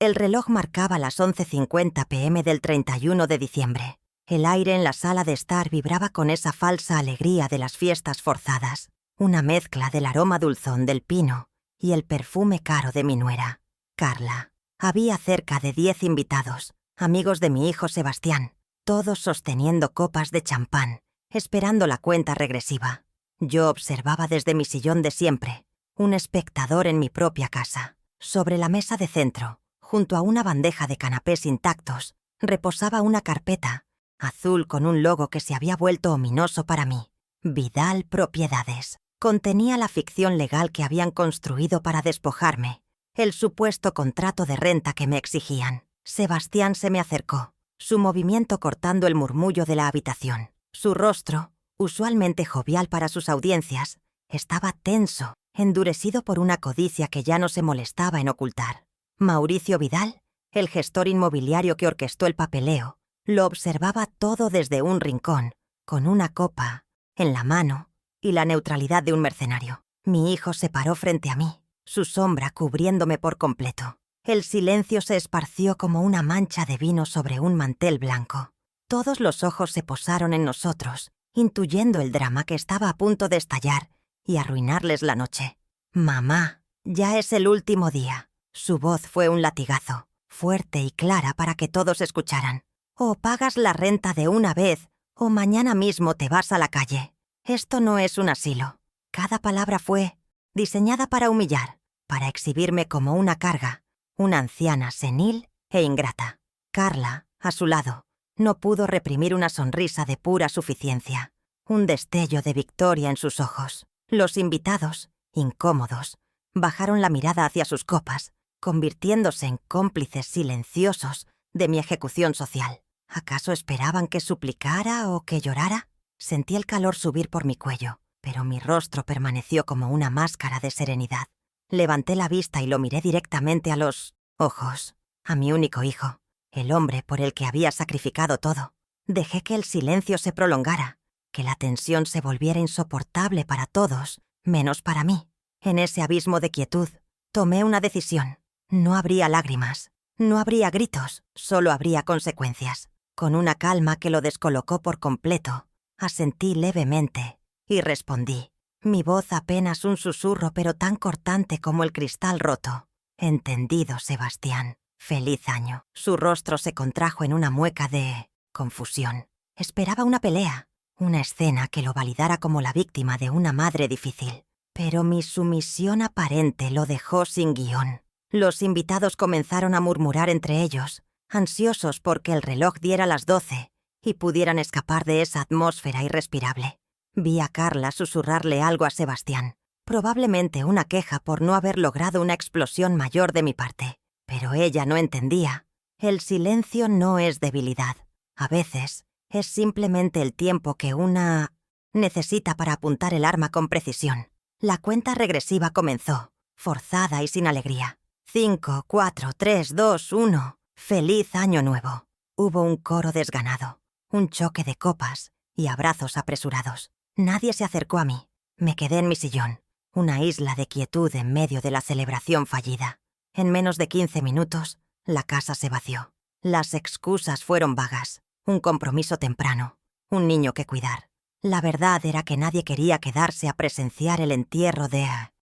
El reloj marcaba las 11:50 p.m. del 31 de diciembre. El aire en la sala de estar vibraba con esa falsa alegría de las fiestas forzadas, una mezcla del aroma dulzón del pino y el perfume caro de mi nuera, Carla. Había cerca de 10 invitados, amigos de mi hijo Sebastián, todos sosteniendo copas de champán, esperando la cuenta regresiva. Yo observaba desde mi sillón de siempre, un espectador en mi propia casa. Sobre la mesa de centro, junto a una bandeja de canapés intactos, reposaba una carpeta, azul con un logo que se había vuelto ominoso para mí. Vidal Propiedades. Contenía la ficción legal que habían construido para despojarme, el supuesto contrato de renta que me exigían. Sebastián se me acercó, su movimiento cortando el murmullo de la habitación. Su rostro, usualmente jovial para sus audiencias, estaba tenso, endurecido por una codicia que ya no se molestaba en ocultar. Mauricio Vidal, el gestor inmobiliario que orquestó el papeleo, lo observaba todo desde un rincón, con una copa en la mano y la neutralidad de un mercenario. Mi hijo se paró frente a mí, su sombra cubriéndome por completo. El silencio se esparció como una mancha de vino sobre un mantel blanco. Todos los ojos se posaron en nosotros, intuyendo el drama que estaba a punto de estallar y arruinarles la noche. «Mamá, ya es el último día». Su voz fue un latigazo, fuerte y clara para que todos escucharan. «O pagas la renta de una vez, o mañana mismo te vas a la calle. Esto no es un asilo». Cada palabra fue diseñada para humillar, para exhibirme como una carga, una anciana senil e ingrata. Carla, a su lado, no pudo reprimir una sonrisa de pura suficiencia, un destello de victoria en sus ojos. Los invitados, incómodos, bajaron la mirada hacia sus copas, convirtiéndose en cómplices silenciosos de mi ejecución social. ¿Acaso esperaban que suplicara o que llorara? Sentí el calor subir por mi cuello, pero mi rostro permaneció como una máscara de serenidad. Levanté la vista y lo miré directamente a los ojos, a mi único hijo, el hombre por el que había sacrificado todo. Dejé que el silencio se prolongara, que la tensión se volviera insoportable para todos, menos para mí. En ese abismo de quietud, tomé una decisión. No habría lágrimas, no habría gritos, solo habría consecuencias. Con una calma que lo descolocó por completo, asentí levemente y respondí. Mi voz apenas un susurro, pero tan cortante como el cristal roto. «Entendido, Sebastián. Feliz año». Su rostro se contrajo en una mueca de confusión. Esperaba una pelea, una escena que lo validara como la víctima de una madre difícil. Pero mi sumisión aparente lo dejó sin guión. Los invitados comenzaron a murmurar entre ellos, ansiosos porque el reloj diera las 12 y pudieran escapar de esa atmósfera irrespirable. Vi a Carla susurrarle algo a Sebastián, probablemente una queja por no haber logrado una explosión mayor de mi parte. Pero ella no entendía. El silencio no es debilidad. A veces es simplemente el tiempo que una necesita para apuntar el arma con precisión. La cuenta regresiva comenzó, forzada y sin alegría. 5, 4, 3, 2, 1. ¡Feliz año nuevo! Hubo un coro desganado, un choque de copas y abrazos apresurados. Nadie se acercó a mí. Me quedé en mi sillón, una isla de quietud en medio de la celebración fallida. En menos de 15 minutos, la casa se vació. Las excusas fueron vagas, un compromiso temprano, un niño que cuidar. La verdad era que nadie quería quedarse a presenciar el entierro de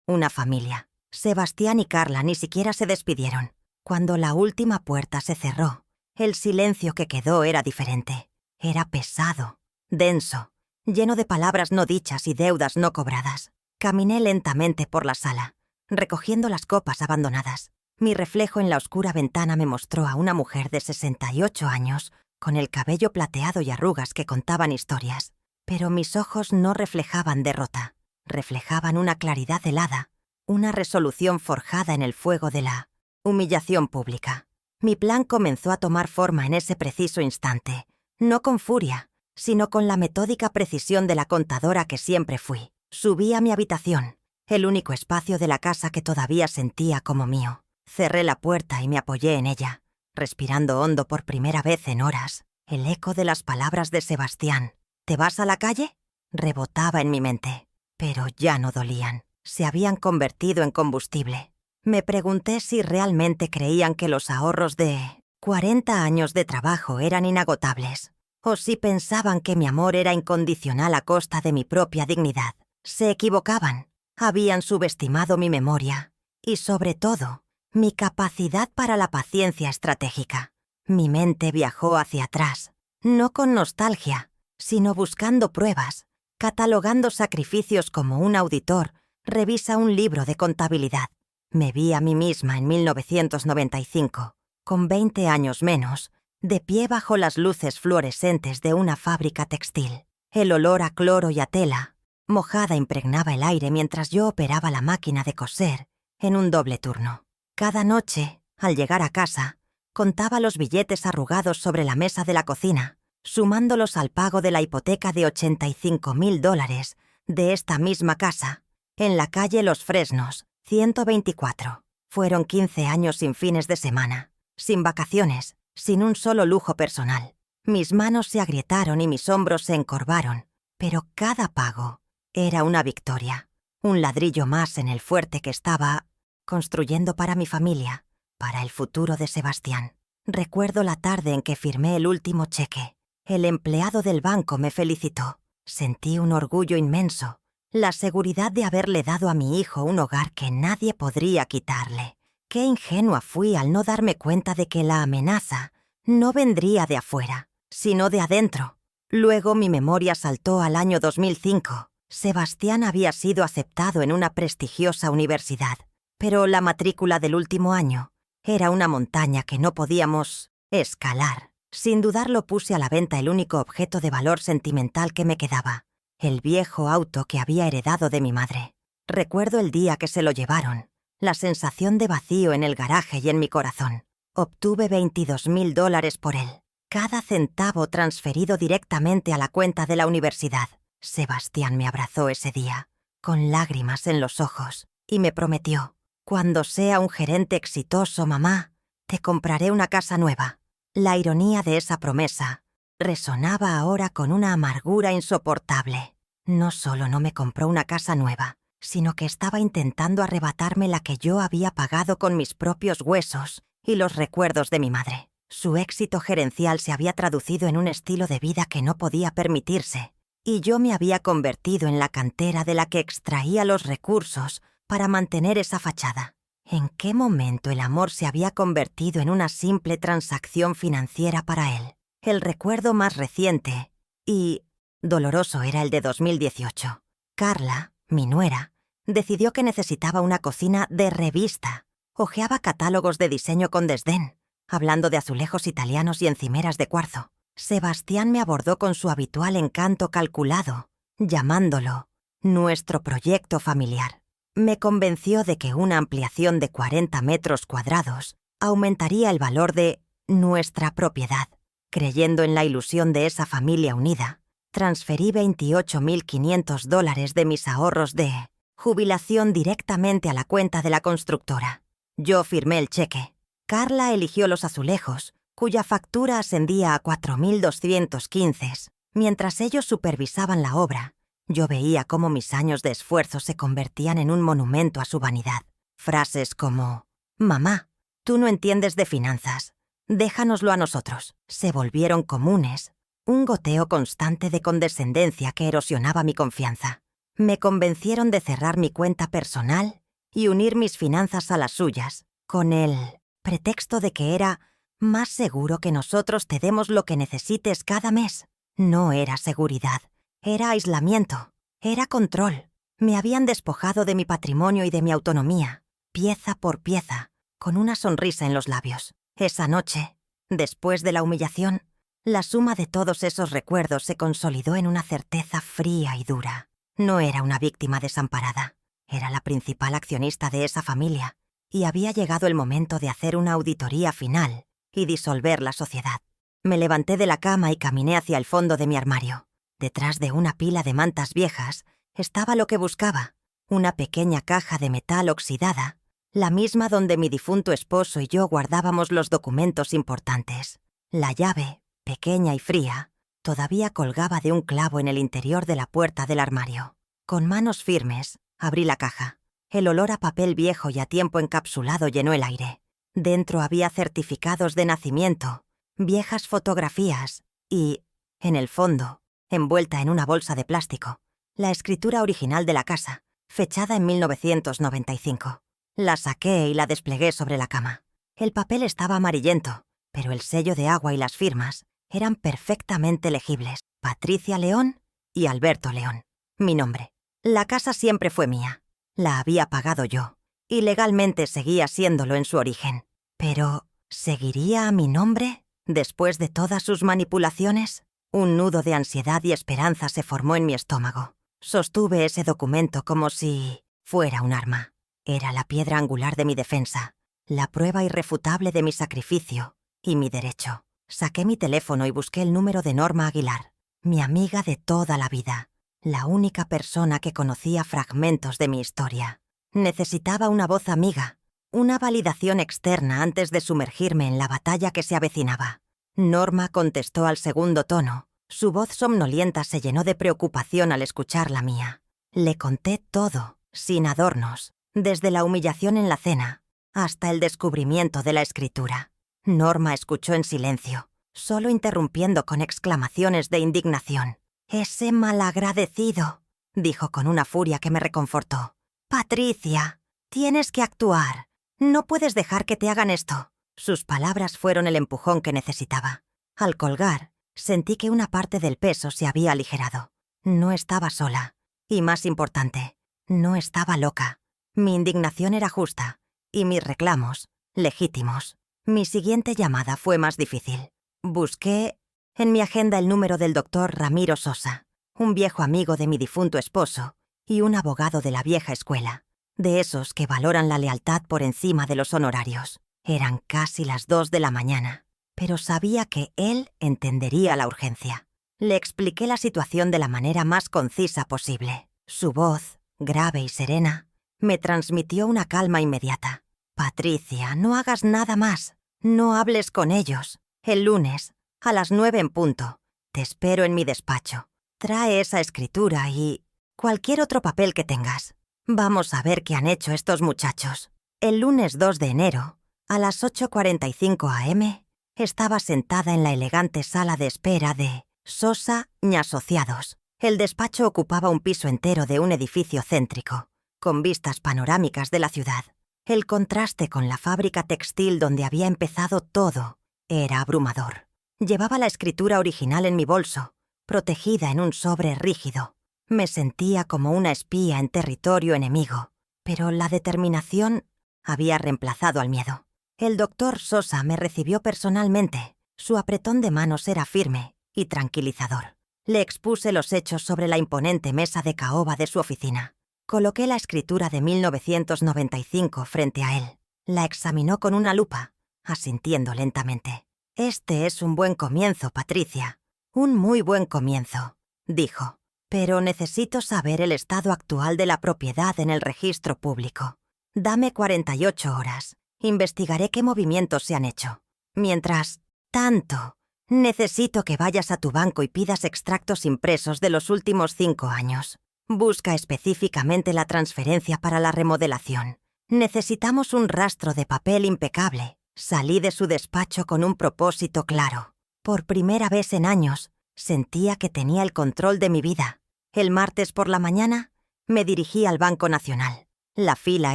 una familia. Sebastián y Carla ni siquiera se despidieron. Cuando la última puerta se cerró, el silencio que quedó era diferente. Era pesado, denso, lleno de palabras no dichas y deudas no cobradas. Caminé lentamente por la sala, recogiendo las copas abandonadas. Mi reflejo en la oscura ventana me mostró a una mujer de 68 años, con el cabello plateado y arrugas que contaban historias. Pero mis ojos no reflejaban derrota, reflejaban una claridad helada, una resolución forjada en el fuego de la humillación pública. Mi plan comenzó a tomar forma en ese preciso instante, no con furia, sino con la metódica precisión de la contadora que siempre fui. Subí a mi habitación, el único espacio de la casa que todavía sentía como mío. Cerré la puerta y me apoyé en ella, respirando hondo por primera vez en horas. El eco de las palabras de Sebastián, «¿Te vas a la calle?», rebotaba en mi mente, pero ya no dolían. Se habían convertido en combustible. Me pregunté si realmente creían que los ahorros de 40 años de trabajo eran inagotables, o si pensaban que mi amor era incondicional a costa de mi propia dignidad. Se equivocaban. Habían subestimado mi memoria y, sobre todo, mi capacidad para la paciencia estratégica. Mi mente viajó hacia atrás, no con nostalgia, sino buscando pruebas, catalogando sacrificios como un auditor revisa un libro de contabilidad. Me vi a mí misma en 1995, con 20 años menos, de pie bajo las luces fluorescentes de una fábrica textil. El olor a cloro y a tela mojada impregnaba el aire mientras yo operaba la máquina de coser en un doble turno. Cada noche, al llegar a casa, contaba los billetes arrugados sobre la mesa de la cocina, sumándolos al pago de la hipoteca de $85,000 de esta misma casa, en la calle Los Fresnos, 124. Fueron 15 años sin fines de semana, sin vacaciones, sin un solo lujo personal. Mis manos se agrietaron y mis hombros se encorvaron, pero cada pago era una victoria, un ladrillo más en el fuerte que estaba construyendo para mi familia, para el futuro de Sebastián. Recuerdo la tarde en que firmé el último cheque. El empleado del banco me felicitó. Sentí un orgullo inmenso, la seguridad de haberle dado a mi hijo un hogar que nadie podría quitarle. Qué ingenua fui al no darme cuenta de que la amenaza no vendría de afuera, sino de adentro. Luego mi memoria saltó al año 2005. Sebastián había sido aceptado en una prestigiosa universidad, pero la matrícula del último año era una montaña que no podíamos escalar. Sin dudarlo puse a la venta el único objeto de valor sentimental que me quedaba, el viejo auto que había heredado de mi madre. Recuerdo el día que se lo llevaron, la sensación de vacío en el garaje y en mi corazón. Obtuve $22,000 por él, cada centavo transferido directamente a la cuenta de la universidad. Sebastián me abrazó ese día, con lágrimas en los ojos, y me prometió: «Cuando sea un gerente exitoso, mamá, te compraré una casa nueva». La ironía de esa promesa resonaba ahora con una amargura insoportable. No solo no me compró una casa nueva, sino que estaba intentando arrebatarme la que yo había pagado con mis propios huesos y los recuerdos de mi madre. Su éxito gerencial se había traducido en un estilo de vida que no podía permitirse, y yo me había convertido en la cantera de la que extraía los recursos para mantener esa fachada. ¿En qué momento el amor se había convertido en una simple transacción financiera para él? El recuerdo más reciente y doloroso era el de 2018. Carla, mi nuera, decidió que necesitaba una cocina de revista. Hojeaba catálogos de diseño con desdén, hablando de azulejos italianos y encimeras de cuarzo. Sebastián me abordó con su habitual encanto calculado, llamándolo nuestro proyecto familiar. Me convenció de que una ampliación de 40 metros cuadrados aumentaría el valor de nuestra propiedad. Creyendo en la ilusión de esa familia unida, transferí $28,500 de mis ahorros de jubilación directamente a la cuenta de la constructora. Yo firmé el cheque. Carla eligió los azulejos, cuya factura ascendía a 4,215. Mientras ellos supervisaban la obra, yo veía cómo mis años de esfuerzo se convertían en un monumento a su vanidad. Frases como: «Mamá, tú no entiendes de finanzas, déjanoslo a nosotros», se volvieron comunes, un goteo constante de condescendencia que erosionaba mi confianza. Me convencieron de cerrar mi cuenta personal y unir mis finanzas a las suyas, con el pretexto de que era más seguro que nosotros te demos lo que necesites cada mes. No era seguridad. Era aislamiento, era control. Me habían despojado de mi patrimonio y de mi autonomía, pieza por pieza, con una sonrisa en los labios. Esa noche, después de la humillación, la suma de todos esos recuerdos se consolidó en una certeza fría y dura. No era una víctima desamparada, era la principal accionista de esa familia, y había llegado el momento de hacer una auditoría final y disolver la sociedad. Me levanté de la cama y caminé hacia el fondo de mi armario. Detrás de una pila de mantas viejas estaba lo que buscaba, una pequeña caja de metal oxidada, la misma donde mi difunto esposo y yo guardábamos los documentos importantes. La llave, pequeña y fría, todavía colgaba de un clavo en el interior de la puerta del armario. Con manos firmes, abrí la caja. El olor a papel viejo y a tiempo encapsulado llenó el aire. Dentro había certificados de nacimiento, viejas fotografías y, en el fondo, envuelta en una bolsa de plástico, la escritura original de la casa, fechada en 1995. La saqué y la desplegué sobre la cama. El papel estaba amarillento, pero el sello de agua y las firmas eran perfectamente legibles. Patricia León y Alberto León. Mi nombre. La casa siempre fue mía. La había pagado yo, y legalmente seguía siéndolo en su origen. Pero, ¿seguiría a mi nombre después de todas sus manipulaciones? Un nudo de ansiedad y esperanza se formó en mi estómago. Sostuve ese documento como si fuera un arma. Era la piedra angular de mi defensa, la prueba irrefutable de mi sacrificio y mi derecho. Saqué mi teléfono y busqué el número de Norma Aguilar, mi amiga de toda la vida, la única persona que conocía fragmentos de mi historia. Necesitaba una voz amiga, una validación externa antes de sumergirme en la batalla que se avecinaba. Norma contestó al segundo tono. Su voz somnolienta se llenó de preocupación al escuchar la mía. Le conté todo, sin adornos, desde la humillación en la cena hasta el descubrimiento de la escritura. Norma escuchó en silencio, solo interrumpiendo con exclamaciones de indignación. «Ese malagradecido», dijo con una furia que me reconfortó. «Patricia, tienes que actuar. No puedes dejar que te hagan esto». Sus palabras fueron el empujón que necesitaba. Al colgar, sentí que una parte del peso se había aligerado. No estaba sola. Y más importante, no estaba loca. Mi indignación era justa, y mis reclamos, legítimos. Mi siguiente llamada fue más difícil. Busqué en mi agenda el número del doctor Ramiro Sosa, un viejo amigo de mi difunto esposo y un abogado de la vieja escuela, de esos que valoran la lealtad por encima de los honorarios. Eran casi las 2 de la mañana, pero sabía que él entendería la urgencia. Le expliqué la situación de la manera más concisa posible. Su voz, grave y serena, me transmitió una calma inmediata. «Patricia, no hagas nada más. No hables con ellos. El lunes, a las 9 en punto. Te espero en mi despacho. Trae esa escritura y cualquier otro papel que tengas. Vamos a ver qué han hecho estos muchachos». El lunes 2 de enero, a las 8:45 am, estaba sentada en la elegante sala de espera de Sosa y Asociados. El despacho ocupaba un piso entero de un edificio céntrico, con vistas panorámicas de la ciudad. El contraste con la fábrica textil donde había empezado todo era abrumador. Llevaba la escritura original en mi bolso, protegida en un sobre rígido. Me sentía como una espía en territorio enemigo, pero la determinación había reemplazado al miedo. El doctor Sosa me recibió personalmente. Su apretón de manos era firme y tranquilizador. Le expuse los hechos sobre la imponente mesa de caoba de su oficina. Coloqué la escritura de 1995 frente a él. La examinó con una lupa, asintiendo lentamente. «Este es un buen comienzo, Patricia. Un muy buen comienzo», dijo. «Pero necesito saber el estado actual de la propiedad en el registro público. Dame 48 horas. Investigaré qué movimientos se han hecho. Mientras tanto, necesito que vayas a tu banco y pidas extractos impresos de los últimos 5 años. Busca específicamente la transferencia para la remodelación. Necesitamos un rastro de papel impecable». Salí de su despacho con un propósito claro. Por primera vez en años, sentía que tenía el control de mi vida. El martes por la mañana, me dirigí al Banco Nacional. La fila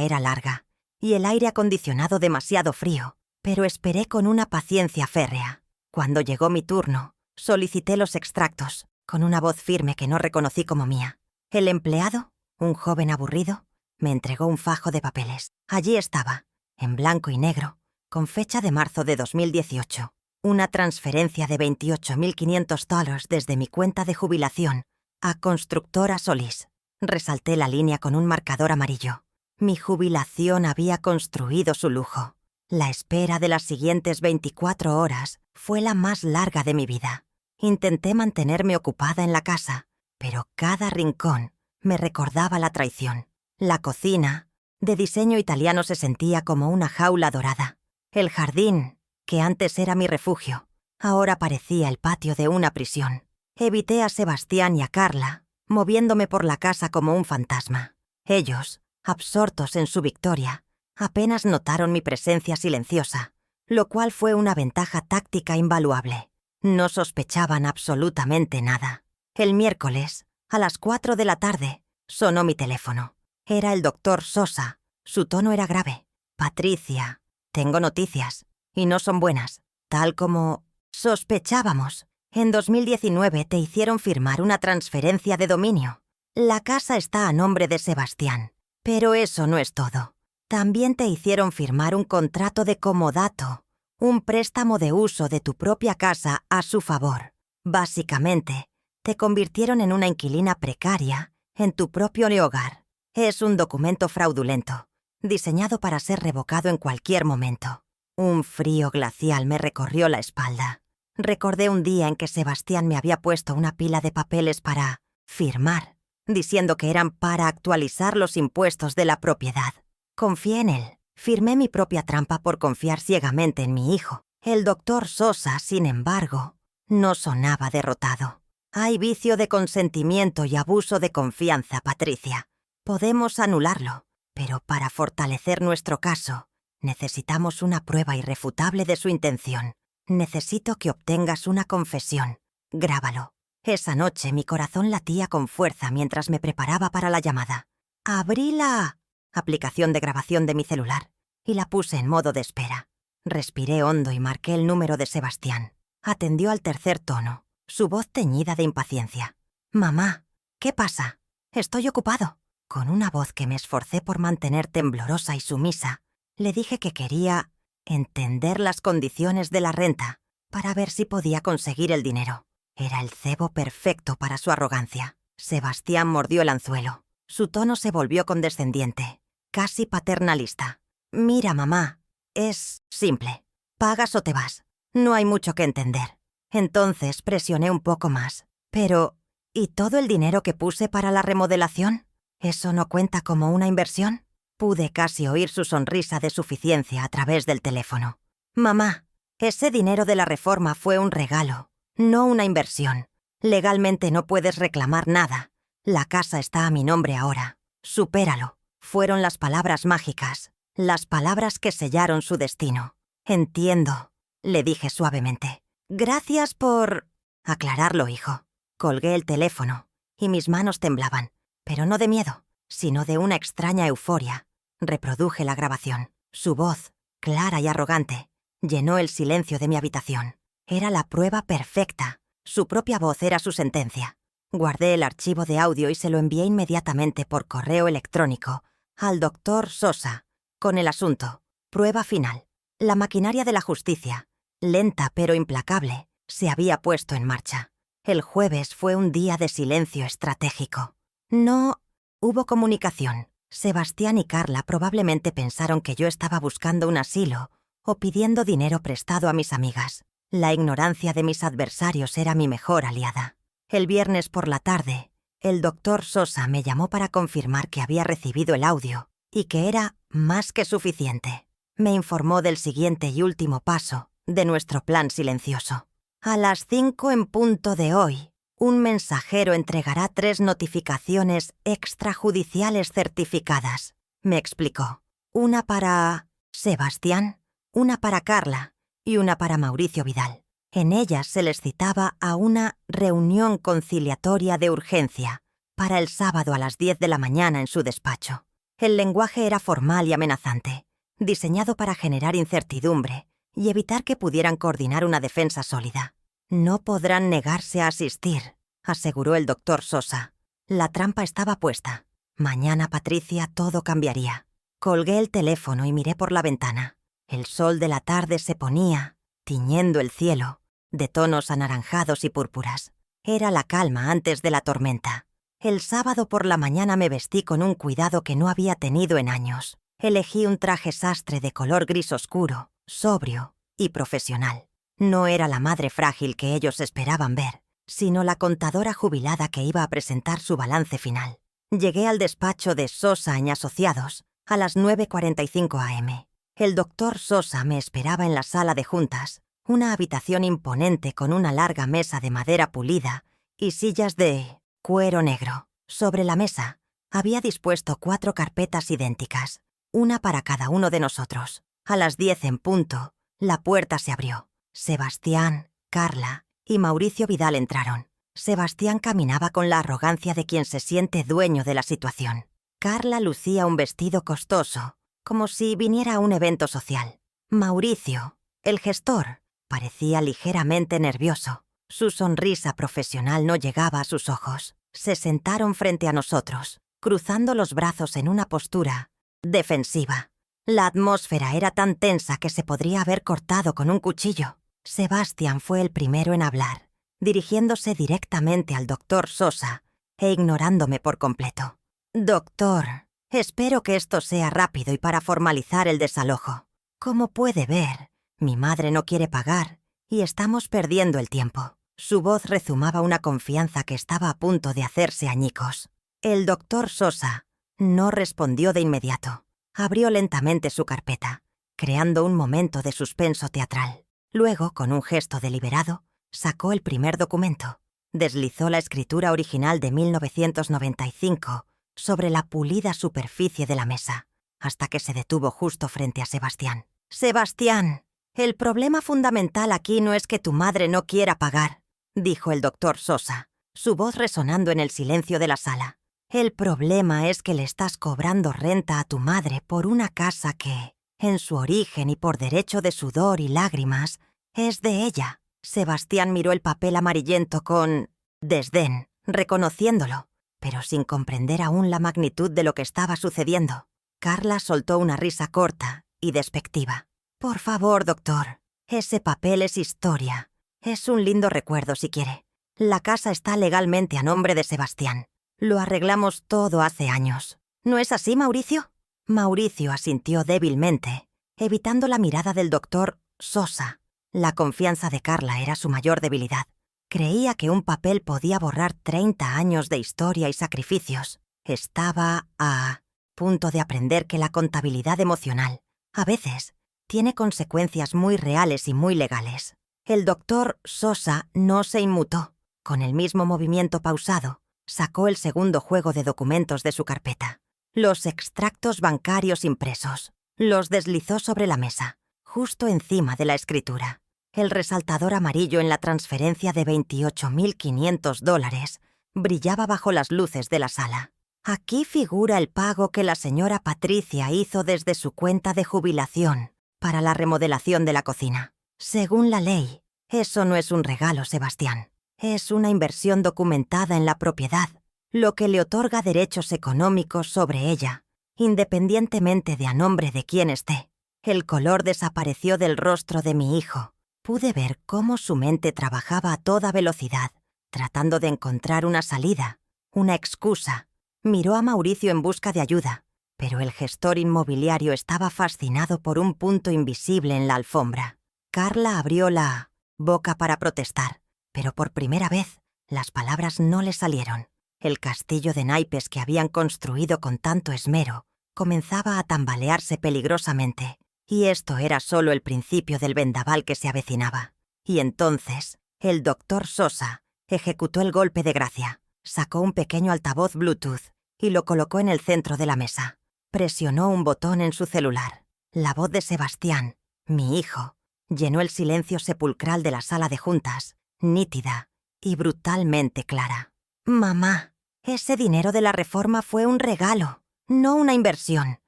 era larga y el aire acondicionado demasiado frío, pero esperé con una paciencia férrea. Cuando llegó mi turno, solicité los extractos, con una voz firme que no reconocí como mía. El empleado, un joven aburrido, me entregó un fajo de papeles. Allí estaba, en blanco y negro, con fecha de marzo de 2018, una transferencia de $28.500 desde mi cuenta de jubilación a Constructora Solís. Resalté la línea con un marcador amarillo. Mi jubilación había construido su lujo. La espera de las siguientes 24 horas fue la más larga de mi vida. Intenté mantenerme ocupada en la casa, pero cada rincón me recordaba la traición. La cocina, de diseño italiano, se sentía como una jaula dorada. El jardín, que antes era mi refugio, ahora parecía el patio de una prisión. Evité a Sebastián y a Carla, moviéndome por la casa como un fantasma. Ellos Absortos en su victoria, apenas notaron mi presencia silenciosa, lo cual fue una ventaja táctica invaluable. No sospechaban absolutamente nada. El miércoles, a las 4 de la tarde, sonó mi teléfono. Era el doctor Sosa. Su tono era grave. Patricia, tengo noticias, y no son buenas. Tal como sospechábamos. En 2019 te hicieron firmar una transferencia de dominio. La casa está a nombre de Sebastián. Pero eso no es todo. También te hicieron firmar un contrato de comodato, un préstamo de uso de tu propia casa a su favor. Básicamente, te convirtieron en una inquilina precaria en tu propio hogar. Es un documento fraudulento, diseñado para ser revocado en cualquier momento. Un frío glacial me recorrió la espalda. Recordé un día en que Sebastián me había puesto una pila de papeles para firmar, diciendo que eran para actualizar los impuestos de la propiedad. Confié en él. Firmé mi propia trampa por confiar ciegamente en mi hijo. El doctor Sosa, sin embargo, no sonaba derrotado. Hay vicio de consentimiento y abuso de confianza, Patricia. Podemos anularlo, pero para fortalecer nuestro caso, necesitamos una prueba irrefutable de su intención. Necesito que obtengas una confesión. Grábalo. Esa noche mi corazón latía con fuerza mientras me preparaba para la llamada. Abrí la aplicación de grabación de mi celular y la puse en modo de espera. Respiré hondo y marqué el número de Sebastián. Atendió al tercer tono, su voz teñida de impaciencia. «Mamá, ¿qué pasa? Estoy ocupado». Con una voz que me esforcé por mantener temblorosa y sumisa, le dije que quería entender las condiciones de la renta para ver si podía conseguir el dinero. Era el cebo perfecto para su arrogancia. Sebastián mordió el anzuelo. Su tono se volvió condescendiente, casi paternalista. «Mira, mamá, es simple. Pagas o te vas. No hay mucho que entender». Entonces presioné un poco más. «Pero, ¿y todo el dinero que puse para la remodelación? ¿Eso no cuenta como una inversión?» Pude casi oír su sonrisa de suficiencia a través del teléfono. «Mamá, ese dinero de la reforma fue un regalo, no una inversión. Legalmente no puedes reclamar nada. La casa está a mi nombre ahora. Supéralo». Fueron las palabras mágicas, las palabras que sellaron su destino. «Entiendo», le dije suavemente. «Gracias por aclararlo, hijo». Colgué el teléfono y mis manos temblaban, pero no de miedo, sino de una extraña euforia. Reproduje la grabación. Su voz, clara y arrogante, llenó el silencio de mi habitación. Era la prueba perfecta. Su propia voz era su sentencia. Guardé el archivo de audio y se lo envié inmediatamente por correo electrónico al doctor Sosa, con el asunto: prueba final. La maquinaria de la justicia, lenta pero implacable, se había puesto en marcha. El jueves fue un día de silencio estratégico. No hubo comunicación. Sebastián y Carla probablemente pensaron que yo estaba buscando un asilo o pidiendo dinero prestado a mis amigas. La ignorancia de mis adversarios era mi mejor aliada. El viernes por la tarde, el doctor Sosa me llamó para confirmar que había recibido el audio y que era más que suficiente. Me informó del siguiente y último paso de nuestro plan silencioso. A las 5 en punto de hoy, un mensajero entregará 3 notificaciones extrajudiciales certificadas, me explicó. Una para Sebastián, una para Carla y una para Mauricio Vidal. En ellas se les citaba a una reunión conciliatoria de urgencia para el sábado a las 10 de la mañana en su despacho. El lenguaje era formal y amenazante, diseñado para generar incertidumbre y evitar que pudieran coordinar una defensa sólida. «No podrán negarse a asistir», aseguró el doctor Sosa. La trampa estaba puesta. Mañana, Patricia, todo cambiaría. Colgué el teléfono y miré por la ventana. El sol de la tarde se ponía, tiñendo el cielo, de tonos anaranjados y púrpuras. Era la calma antes de la tormenta. El sábado por la mañana me vestí con un cuidado que no había tenido en años. Elegí un traje sastre de color gris oscuro, sobrio y profesional. No era la madre frágil que ellos esperaban ver, sino la contadora jubilada que iba a presentar su balance final. Llegué al despacho de Sosa y Asociados a las 9:45 am. El doctor Sosa me esperaba en la sala de juntas, una habitación imponente con una larga mesa de madera pulida y sillas de cuero negro. Sobre la mesa, Había dispuesto 4 carpetas idénticas, una para cada uno de nosotros. A las 10 en punto, la puerta se abrió. Sebastián, Carla y Mauricio Vidal entraron. Sebastián caminaba con la arrogancia de quien se siente dueño de la situación. Carla lucía un vestido costoso, como si viniera a un evento social. Mauricio, el gestor, parecía ligeramente nervioso. Su sonrisa profesional no llegaba a sus ojos. Se sentaron frente a nosotros, cruzando los brazos en una postura defensiva. La atmósfera era tan tensa que se podría haber cortado con un cuchillo. Sebastián fue el primero en hablar, dirigiéndose directamente al doctor Sosa e ignorándome por completo. «Doctor, espero que esto sea rápido y para formalizar el desalojo. Como puede ver, mi madre no quiere pagar y estamos perdiendo el tiempo». Su voz rezumaba una confianza que estaba a punto de hacerse añicos. El doctor Sosa no respondió de inmediato. Abrió lentamente su carpeta, creando un momento de suspenso teatral. Luego, con un gesto deliberado, sacó el primer documento. Deslizó la escritura original de 1995 sobre la pulida superficie de la mesa, hasta que se detuvo justo frente a Sebastián. «Sebastián, el problema fundamental aquí no es que tu madre no quiera pagar», dijo el doctor Sosa, su voz resonando en el silencio de la sala. «El problema es que le estás cobrando renta a tu madre por una casa que, en su origen y por derecho de sudor y lágrimas, es de ella». Sebastián miró el papel amarillento con desdén, reconociéndolo, pero sin comprender aún la magnitud de lo que estaba sucediendo. Carla soltó una risa corta y despectiva. «Por favor, doctor, ese papel es historia. Es un lindo recuerdo si quiere. La casa está legalmente a nombre de Sebastián. Lo arreglamos todo hace años. ¿No es así, Mauricio?» Mauricio asintió débilmente, evitando la mirada del doctor Sosa. La confianza de Carla era su mayor debilidad. Creía que un papel podía borrar 30 años de historia y sacrificios. Estaba a punto de aprender que la contabilidad emocional, a veces, tiene consecuencias muy reales y muy legales. El doctor Sosa no se inmutó. Con el mismo movimiento pausado, sacó el segundo juego de documentos de su carpeta. Los extractos bancarios impresos. Los deslizó sobre la mesa, justo encima de la escritura. El resaltador amarillo en la transferencia de $28.500 brillaba bajo las luces de la sala. «Aquí figura el pago que la señora Patricia hizo desde su cuenta de jubilación para la remodelación de la cocina. Según la ley, eso no es un regalo, Sebastián. Es una inversión documentada en la propiedad, lo que le otorga derechos económicos sobre ella, independientemente de a nombre de quién esté». El color desapareció del rostro de mi hijo. Pude ver cómo su mente trabajaba a toda velocidad, tratando de encontrar una salida, una excusa. Miró a Mauricio en busca de ayuda, pero el gestor inmobiliario estaba fascinado por un punto invisible en la alfombra. Carla abrió la boca para protestar, pero por primera vez las palabras no le salieron. El castillo de naipes que habían construido con tanto esmero comenzaba a tambalearse peligrosamente, y esto era solo el principio del vendaval que se avecinaba. Y entonces, el doctor Sosa ejecutó el golpe de gracia. Sacó un pequeño altavoz Bluetooth y lo colocó en el centro de la mesa. Presionó un botón en su celular. La voz de Sebastián, mi hijo, llenó el silencio sepulcral de la sala de juntas, nítida y brutalmente clara. «Mamá, ese dinero de la reforma fue un regalo, no una inversión.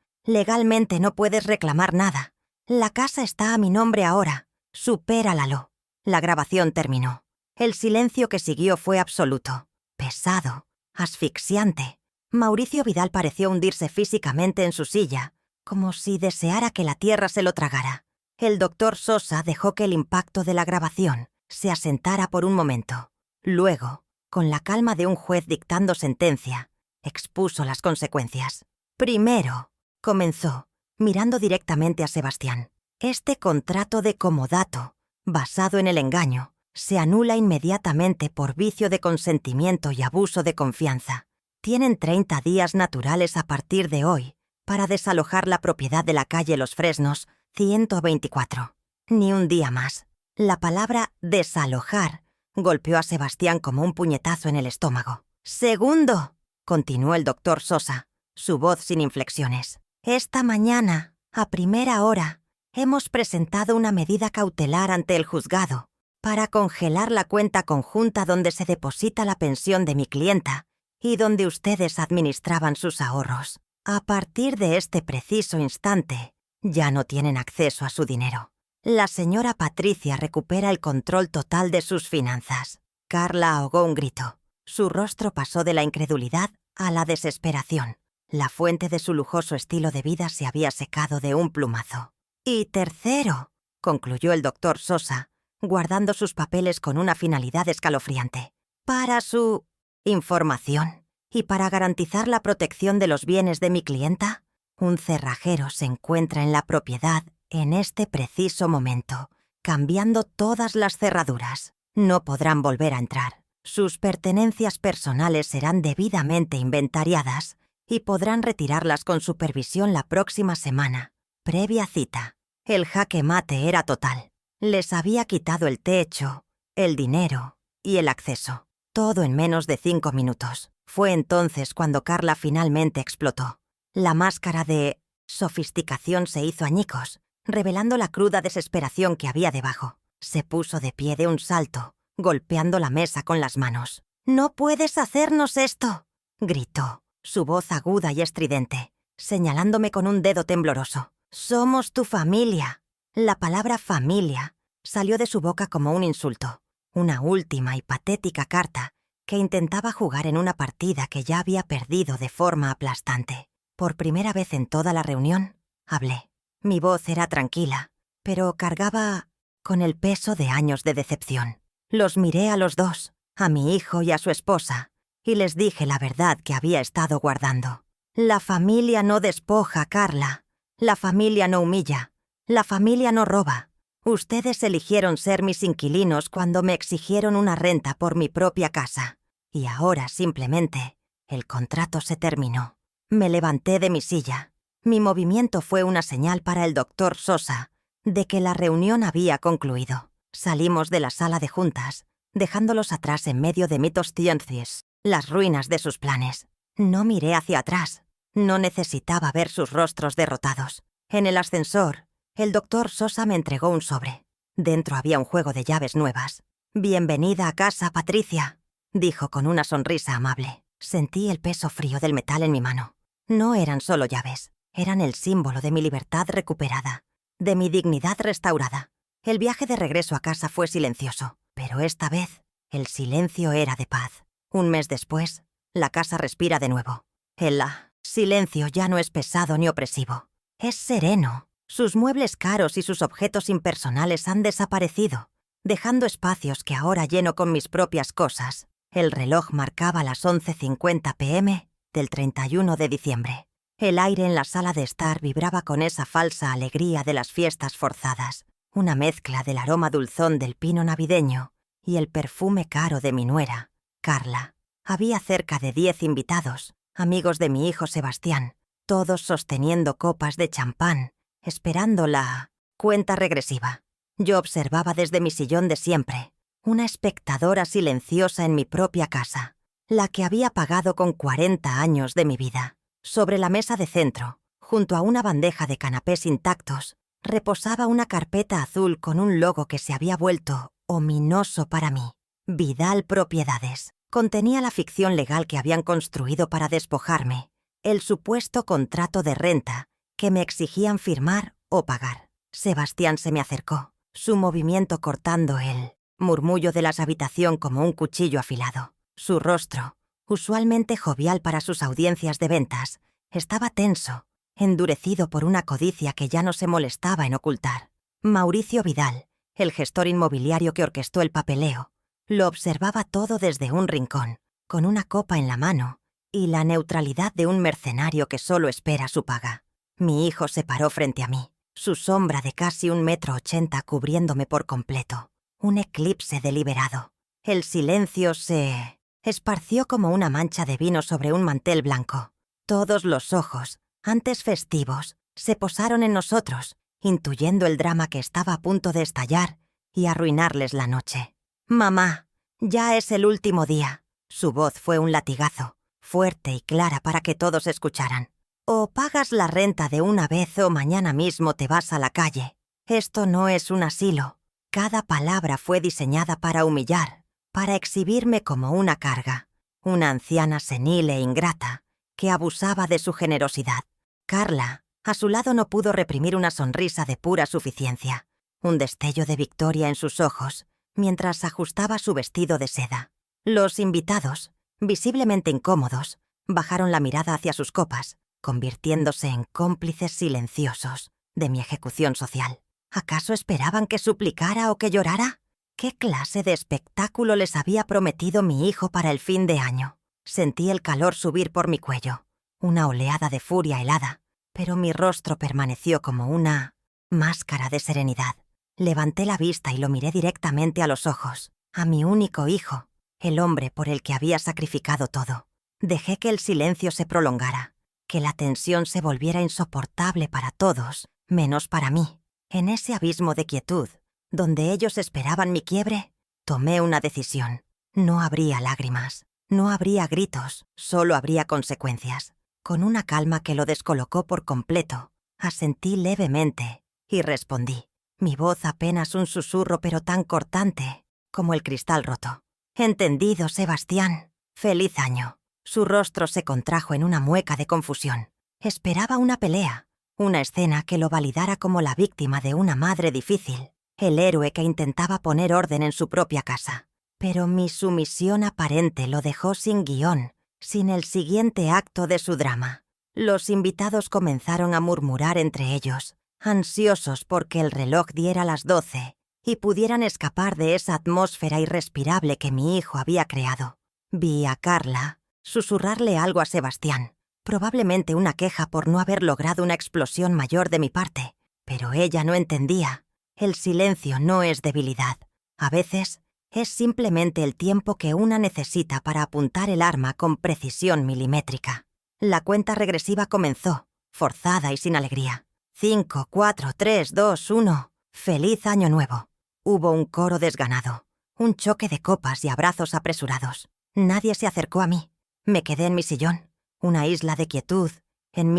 Legalmente no puedes reclamar nada. La casa está a mi nombre ahora. Supéralalo». La grabación terminó. El silencio que siguió fue absoluto, pesado, asfixiante. Mauricio Vidal pareció hundirse físicamente en su silla, como si deseara que la tierra se lo tragara. El doctor Sosa dejó que el impacto de la grabación se asentara por un momento. Luego, con la calma de un juez dictando sentencia, expuso las consecuencias. «Primero», comenzó, mirando directamente a Sebastián, «este contrato de comodato, basado en el engaño, se anula inmediatamente por vicio de consentimiento y abuso de confianza. Tienen 30 días naturales a partir de hoy para desalojar la propiedad de la calle Los Fresnos 124. Ni un día más». La palabra desalojar golpeó a Sebastián como un puñetazo en el estómago. «Segundo», continuó el doctor Sosa, su voz sin inflexiones. Esta mañana, a primera hora, hemos presentado una medida cautelar ante el juzgado para congelar la cuenta conjunta donde se deposita la pensión de mi clienta y donde ustedes administraban sus ahorros. A partir de este preciso instante, ya no tienen acceso a su dinero. La señora Patricia recupera el control total de sus finanzas. Carla ahogó un grito. Su rostro pasó de la incredulidad a la desesperación. La fuente de su lujoso estilo de vida se había secado de un plumazo. Y tercero, concluyó el doctor Sosa, guardando sus papeles con una finalidad escalofriante. Para su información y para garantizar la protección de los bienes de mi clienta, un cerrajero se encuentra en la propiedad en este preciso momento, cambiando todas las cerraduras. No podrán volver a entrar. Sus pertenencias personales serán debidamente inventariadas y podrán retirarlas con supervisión la próxima semana, previa cita. El jaque mate era total. Les había quitado el techo, el dinero y el acceso. Todo en menos de 5 minutos. Fue entonces cuando Carla finalmente explotó. La máscara de sofisticación se hizo añicos, revelando la cruda desesperación que había debajo. Se puso de pie de un salto, golpeando la mesa con las manos. «¡No puedes hacernos esto!», gritó, su voz aguda y estridente, señalándome con un dedo tembloroso. «Somos tu familia». La palabra familia salió de su boca como un insulto, una última y patética carta que intentaba jugar en una partida que ya había perdido de forma aplastante. Por primera vez en toda la reunión, hablé. Mi voz era tranquila, pero cargaba con el peso de años de decepción. Los miré a los dos, a mi hijo y a su esposa, y les dije la verdad que había estado guardando. La familia no despoja, Carla. La familia no humilla. La familia no roba. Ustedes eligieron ser mis inquilinos cuando me exigieron una renta por mi propia casa. Y ahora, simplemente, el contrato se terminó. Me levanté de mi silla. Mi movimiento fue una señal para el doctor Sosa de que la reunión había concluido. Salimos de la sala de juntas, dejándolos atrás en medio de mitos ciencies, las ruinas de sus planes. No miré hacia atrás. No necesitaba ver sus rostros derrotados. En el ascensor, el doctor Sosa me entregó un sobre. Dentro había un juego de llaves nuevas. «Bienvenida a casa, Patricia», dijo con una sonrisa amable. Sentí el peso frío del metal en mi mano. No eran solo llaves, eran el símbolo de mi libertad recuperada, de mi dignidad restaurada. El viaje de regreso a casa fue silencioso, pero esta vez el silencio era de paz. Un mes después, la casa respira de nuevo. El silencio ya no es pesado ni opresivo. Es sereno. Sus muebles caros y sus objetos impersonales han desaparecido, dejando espacios que ahora lleno con mis propias cosas. El reloj marcaba las 11:50 p.m. del 31 de diciembre. El aire en la sala de estar vibraba con esa falsa alegría de las fiestas forzadas, una mezcla del aroma dulzón del pino navideño y el perfume caro de mi nuera, Carla. Había cerca de 10 invitados, amigos de mi hijo Sebastián, todos sosteniendo copas de champán, esperando la cuenta regresiva. Yo observaba desde mi sillón de siempre, una espectadora silenciosa en mi propia casa, la que había pagado con 40 años de mi vida. Sobre la mesa de centro, junto a una bandeja de canapés intactos, reposaba una carpeta azul con un logo que se había vuelto ominoso para mí. Vidal Propiedades. Contenía la ficción legal que habían construido para despojarme, el supuesto contrato de renta que me exigían firmar o pagar. Sebastián se me acercó, su movimiento cortando el murmullo de la habitación como un cuchillo afilado. Su rostro, usualmente jovial para sus audiencias de ventas, estaba tenso, endurecido por una codicia que ya no se molestaba en ocultar. Mauricio Vidal, el gestor inmobiliario que orquestó el papeleo, lo observaba todo desde un rincón, con una copa en la mano y la neutralidad de un mercenario que solo espera su paga. Mi hijo se paró frente a mí, su sombra de casi 1,80 m cubriéndome por completo. Un eclipse deliberado. El silencio se esparció como una mancha de vino sobre un mantel blanco. Todos los ojos, antes festivos, se posaron en nosotros, intuyendo el drama que estaba a punto de estallar y arruinarles la noche. «Mamá, ya es el último día». Su voz fue un latigazo. fuerte y clara para que todos escucharan. O pagas la renta de una vez o mañana mismo te vas a la calle. Esto no es un asilo. Cada palabra fue diseñada para humillar, para exhibirme como una carga, una anciana senil e ingrata, que abusaba de su generosidad. Carla, a su lado, no pudo reprimir una sonrisa de pura suficiencia, un destello de victoria en sus ojos, mientras ajustaba su vestido de seda. Los invitados, visiblemente incómodos, bajaron la mirada hacia sus copas, convirtiéndose en cómplices silenciosos de mi ejecución social. ¿Acaso esperaban que suplicara o que llorara? ¿Qué clase de espectáculo les había prometido mi hijo para el fin de año? Sentí el calor subir por mi cuello, una oleada de furia helada, pero mi rostro permaneció como una máscara de serenidad. Levanté la vista y lo miré directamente a los ojos, a mi único hijo, el hombre por el que había sacrificado todo. Dejé que el silencio se prolongara, que la tensión se volviera insoportable para todos, menos para mí. En ese abismo de quietud, donde ellos esperaban mi quiebre, tomé una decisión. No habría lágrimas, no habría gritos, solo habría consecuencias. Con una calma que lo descolocó por completo, asentí levemente y respondí, mi voz apenas un susurro pero tan cortante como el cristal roto. «Entendido, Sebastián. Feliz año». Su rostro se contrajo en una mueca de confusión. Esperaba una pelea, una escena que lo validara como la víctima de una madre difícil, el héroe que intentaba poner orden en su propia casa. Pero mi sumisión aparente lo dejó sin guión, sin el siguiente acto de su drama. Los invitados comenzaron a murmurar entre ellos, ansiosos porque el reloj diera las 12 y pudieran escapar de esa atmósfera irrespirable que mi hijo había creado. Vi a Carla susurrarle algo a Sebastián, probablemente una queja por no haber logrado una explosión mayor de mi parte, pero ella no entendía. El silencio no es debilidad. A veces es simplemente el tiempo que una necesita para apuntar el arma con precisión milimétrica. La cuenta regresiva comenzó, forzada y sin alegría. 5, 4, 3, 2, 1. ¡Feliz año nuevo! Hubo un coro desganado, un choque de copas y abrazos apresurados. Nadie se acercó a mí. Me quedé en mi sillón, una isla de quietud, en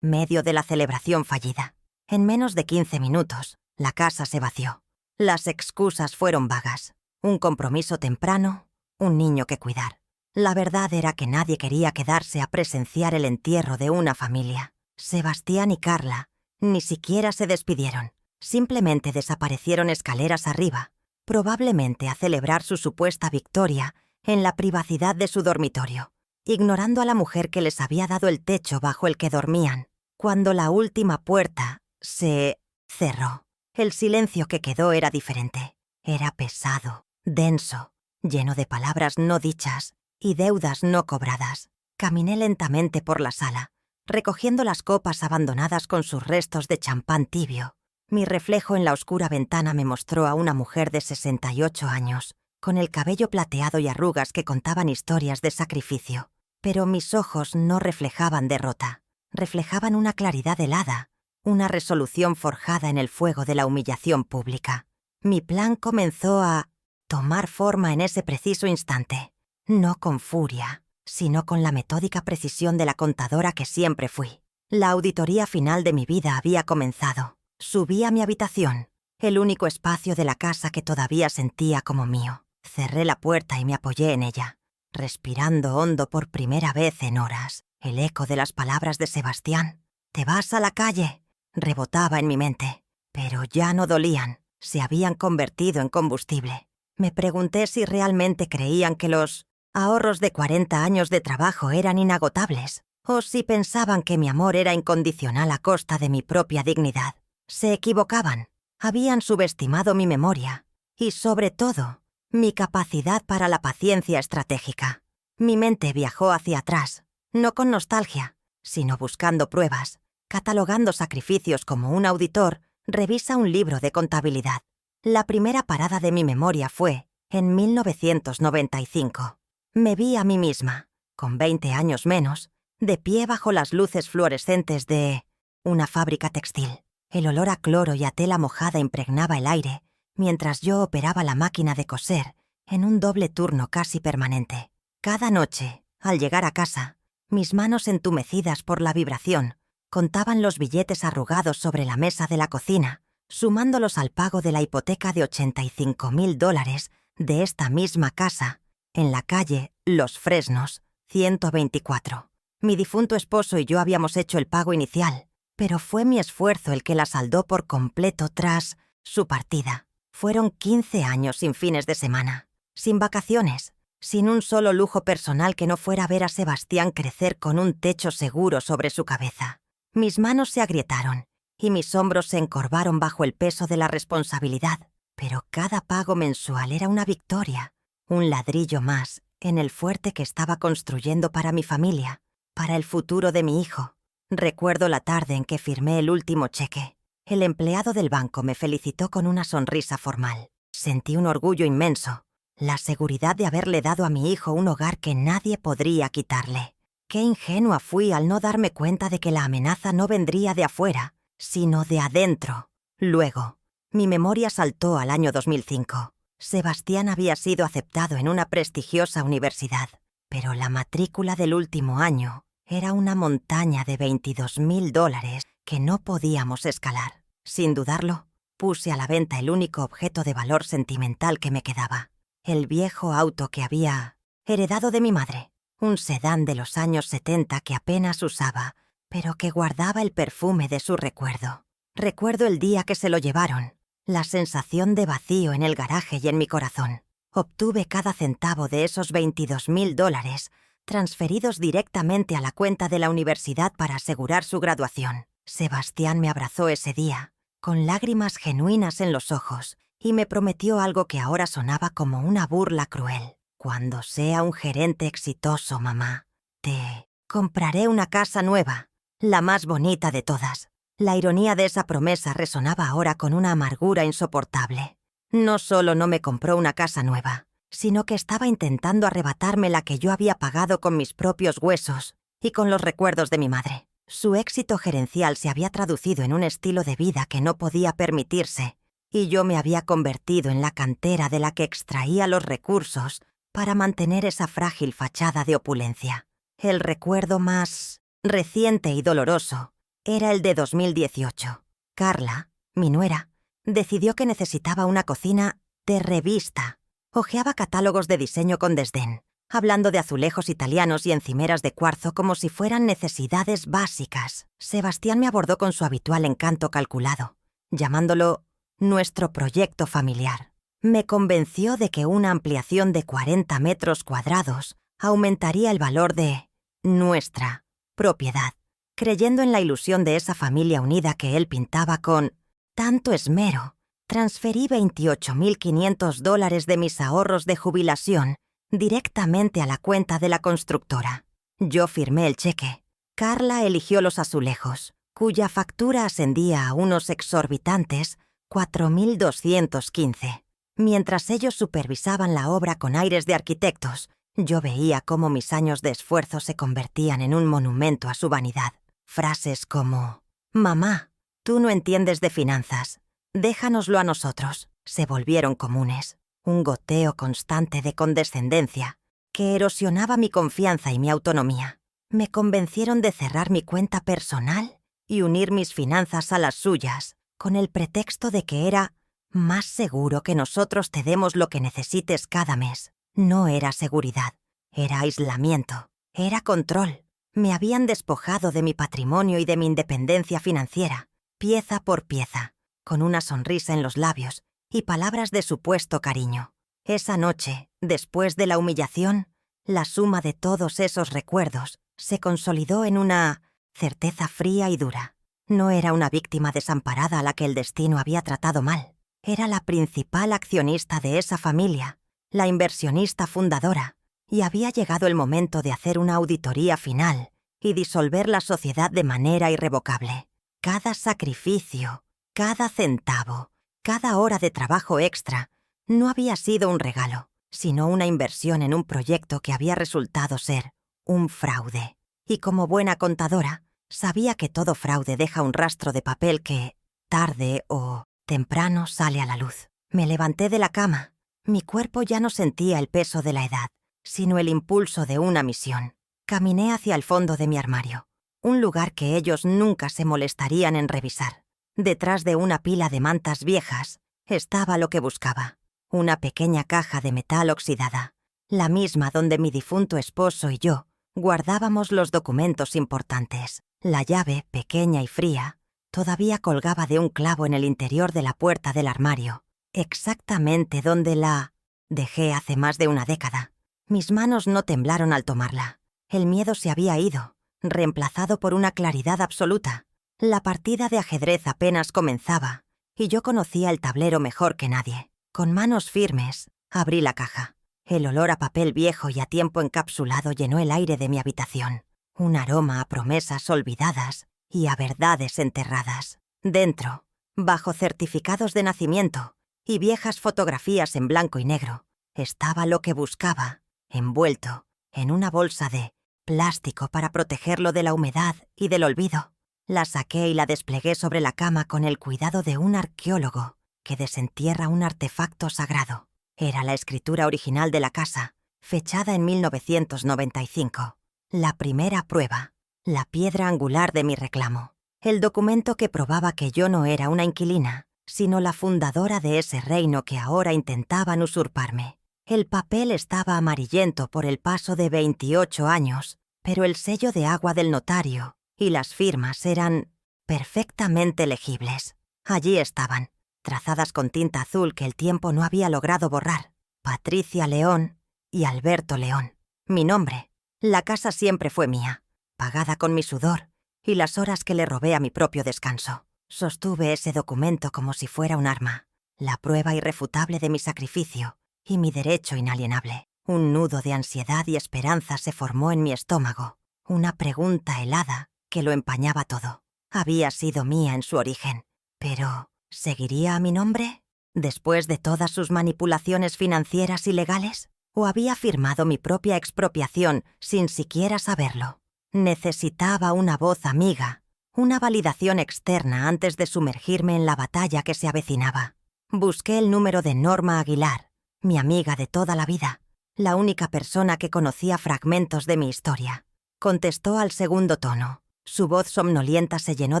medio de la celebración fallida. En menos de 15 minutos, la casa se vació. Las excusas fueron vagas. Un compromiso temprano, un niño que cuidar. La verdad era que nadie quería quedarse a presenciar el entierro de una familia. Sebastián y Carla ni siquiera se despidieron. Simplemente desaparecieron escaleras arriba, probablemente a celebrar su supuesta victoria en la privacidad de su dormitorio, ignorando a la mujer que les había dado el techo bajo el que dormían. Cuando la última puerta se cerró, el silencio que quedó era diferente. Era pesado, denso, lleno de palabras no dichas y deudas no cobradas. Caminé lentamente por la sala, recogiendo las copas abandonadas con sus restos de champán tibio. Mi reflejo en la oscura ventana me mostró a una mujer de 68 años, con el cabello plateado y arrugas que contaban historias de sacrificio. Pero mis ojos no reflejaban derrota, reflejaban una claridad helada, una resolución forjada en el fuego de la humillación pública. Mi plan comenzó a tomar forma en ese preciso instante, no con furia, sino con la metódica precisión de la contadora que siempre fui. La auditoría final de mi vida había comenzado. Subí a mi habitación, el único espacio de la casa que todavía sentía como mío. Cerré la puerta y me apoyé en ella, respirando hondo por primera vez en horas. El eco de las palabras de Sebastián, «Te vas a la calle», rebotaba en mi mente, pero ya no dolían, se habían convertido en combustible. Me pregunté si realmente creían que los ahorros de 40 años de trabajo eran inagotables, o si pensaban que mi amor era incondicional a costa de mi propia dignidad. Se equivocaban, habían subestimado mi memoria y, sobre todo, mi capacidad para la paciencia estratégica. Mi mente viajó hacia atrás, no con nostalgia, sino buscando pruebas, catalogando sacrificios como un auditor revisa un libro de contabilidad. La primera parada de mi memoria fue en 1995. Me vi a mí misma, con 20 años menos, de pie bajo las luces fluorescentes de una fábrica textil. El olor a cloro y a tela mojada impregnaba el aire, mientras yo operaba la máquina de coser en un doble turno casi permanente. Cada noche, Al llegar a casa, mis manos entumecidas por la vibración contaban los billetes arrugados sobre la mesa de la cocina, sumándolos al pago de la hipoteca de $85,000 de esta misma casa, en la calle Los Fresnos, 124. Mi difunto esposo y yo habíamos hecho el pago inicial, pero fue mi esfuerzo el que la saldó por completo tras su partida. Fueron 15 años sin fines de semana, sin vacaciones, sin un solo lujo personal que no fuera ver a Sebastián crecer con un techo seguro sobre su cabeza. Mis manos se agrietaron y mis hombros se encorvaron bajo el peso de la responsabilidad, pero cada pago mensual era una victoria, un ladrillo más en el fuerte que estaba construyendo para mi familia, para el futuro de mi hijo. Recuerdo la tarde en que firmé el último cheque. El empleado del banco me felicitó con una sonrisa formal. Sentí un orgullo inmenso, la seguridad de haberle dado a mi hijo un hogar que nadie podría quitarle. Qué ingenua fui al no darme cuenta de que la amenaza no vendría de afuera, sino de adentro. Luego, mi memoria saltó al año 2005. Sebastián había sido aceptado en una prestigiosa universidad, pero la matrícula del último año era una montaña de $22,000 que no podíamos escalar. Sin dudarlo, puse a la venta el único objeto de valor sentimental que me quedaba, el viejo auto que había heredado de mi madre, un sedán de los años 70 que apenas usaba, pero que guardaba el perfume de su recuerdo. Recuerdo el día que se lo llevaron, la sensación de vacío en el garaje y en mi corazón. Obtuve cada centavo de esos $22,000 transferidos directamente a la cuenta de la universidad para asegurar su graduación. Sebastián me abrazó ese día, con lágrimas genuinas en los ojos, y me prometió algo que ahora sonaba como una burla cruel. Cuando sea un gerente exitoso, mamá, te compraré una casa nueva, la más bonita de todas. La ironía de esa promesa resonaba ahora con una amargura insoportable. No solo no me compró una casa nueva, sino que estaba intentando arrebatarme la que yo había pagado con mis propios huesos y con los recuerdos de mi madre. Su éxito gerencial se había traducido en un estilo de vida que no podía permitirse, y yo me había convertido en la cantera de la que extraía los recursos para mantener esa frágil fachada de opulencia. El recuerdo más reciente y doloroso era el de 2018. Carla, mi nuera, decidió que necesitaba una cocina de revista. Hojeaba catálogos de diseño con desdén, hablando de azulejos italianos y encimeras de cuarzo como si fueran necesidades básicas. Sebastián me abordó con su habitual encanto calculado, llamándolo nuestro proyecto familiar. Me convenció de que una ampliación de 40 metros cuadrados aumentaría el valor de nuestra propiedad, creyendo en la ilusión de esa familia unida que él pintaba con tanto esmero. Transferí $28,500 de mis ahorros de jubilación directamente a la cuenta de la constructora. Yo firmé el cheque. Carla eligió los azulejos, cuya factura ascendía a unos exorbitantes $4,215. Mientras ellos supervisaban la obra con aires de arquitectos, yo veía cómo mis años de esfuerzo se convertían en un monumento a su vanidad. Frases como «Mamá, tú no entiendes de finanzas. Déjanoslo a nosotros», se volvieron comunes. Un goteo constante de condescendencia que erosionaba mi confianza y mi autonomía. Me convencieron de cerrar mi cuenta personal y unir mis finanzas a las suyas, con el pretexto de que era más seguro que nosotros te demos lo que necesites cada mes. No era seguridad, era aislamiento, era control. Me habían despojado de mi patrimonio y de mi independencia financiera, pieza por pieza, con una sonrisa en los labios y palabras de supuesto cariño. Esa noche, después de la humillación, la suma de todos esos recuerdos se consolidó en una certeza fría y dura. No era una víctima desamparada a la que el destino había tratado mal. Era la principal accionista de esa familia, la inversionista fundadora, y había llegado el momento de hacer una auditoría final y disolver la sociedad de manera irrevocable. Cada sacrificio, cada centavo, cada hora de trabajo extra no había sido un regalo, sino una inversión en un proyecto que había resultado ser un fraude. Y como buena contadora, sabía que todo fraude deja un rastro de papel que, tarde o temprano, sale a la luz. Me levanté de la cama. Mi cuerpo ya no sentía el peso de la edad, sino el impulso de una misión. Caminé hacia el fondo de mi armario, un lugar que ellos nunca se molestarían en revisar. Detrás de una pila de mantas viejas estaba lo que buscaba, una pequeña caja de metal oxidada, la misma donde mi difunto esposo y yo guardábamos los documentos importantes. La llave, pequeña y fría, todavía colgaba de un clavo en el interior de la puerta del armario, exactamente donde la dejé hace más de una década. Mis manos no temblaron al tomarla. El miedo se había ido, reemplazado por una claridad absoluta. La partida de ajedrez apenas comenzaba, y yo conocía el tablero mejor que nadie. Con manos firmes, abrí la caja. El olor a papel viejo y a tiempo encapsulado llenó el aire de mi habitación. Un aroma a promesas olvidadas y a verdades enterradas. Dentro, bajo certificados de nacimiento y viejas fotografías en blanco y negro, estaba lo que buscaba, envuelto en una bolsa de plástico para protegerlo de la humedad y del olvido. La saqué y la desplegué sobre la cama con el cuidado de un arqueólogo que desentierra un artefacto sagrado. Era la escritura original de la casa, fechada en 1995. La primera prueba, la piedra angular de mi reclamo. El documento que probaba que yo no era una inquilina, sino la fundadora de ese reino que ahora intentaban usurparme. El papel estaba amarillento por el paso de 28 años, pero el sello de agua del notario y las firmas eran perfectamente legibles. Allí estaban, trazadas con tinta azul que el tiempo no había logrado borrar. Patricia León y Alberto León. Mi nombre. La casa siempre fue mía, pagada con mi sudor y las horas que le robé a mi propio descanso. Sostuve ese documento como si fuera un arma, la prueba irrefutable de mi sacrificio y mi derecho inalienable. Un nudo de ansiedad y esperanza se formó en mi estómago, una pregunta helada que lo empañaba todo. Había sido mía en su origen, pero ¿seguiría a mi nombre? ¿Después de todas sus manipulaciones financieras y legales? ¿O había firmado mi propia expropiación sin siquiera saberlo? Necesitaba una voz amiga, una validación externa antes de sumergirme en la batalla que se avecinaba. Busqué el número de Norma Aguilar, mi amiga de toda la vida, la única persona que conocía fragmentos de mi historia. Contestó al segundo tono. Su voz somnolienta se llenó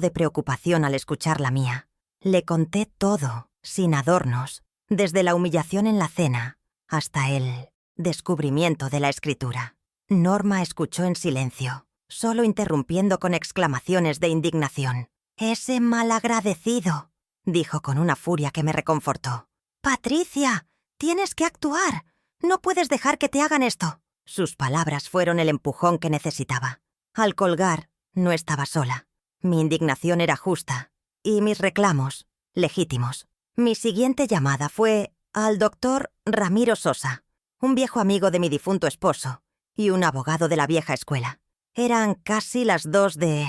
de preocupación al escuchar la mía. Le conté todo, sin adornos, desde la humillación en la cena hasta el descubrimiento de la escritura. Norma escuchó en silencio, solo interrumpiendo con exclamaciones de indignación. «¡Ese malagradecido!», dijo con una furia que me reconfortó. «Patricia, tienes que actuar. No puedes dejar que te hagan esto». Sus palabras fueron el empujón que necesitaba. Al colgar, no estaba sola. Mi indignación era justa y mis reclamos legítimos. Mi siguiente llamada fue al doctor Ramiro Sosa, un viejo amigo de mi difunto esposo y un abogado de la vieja escuela. Eran casi las 2 de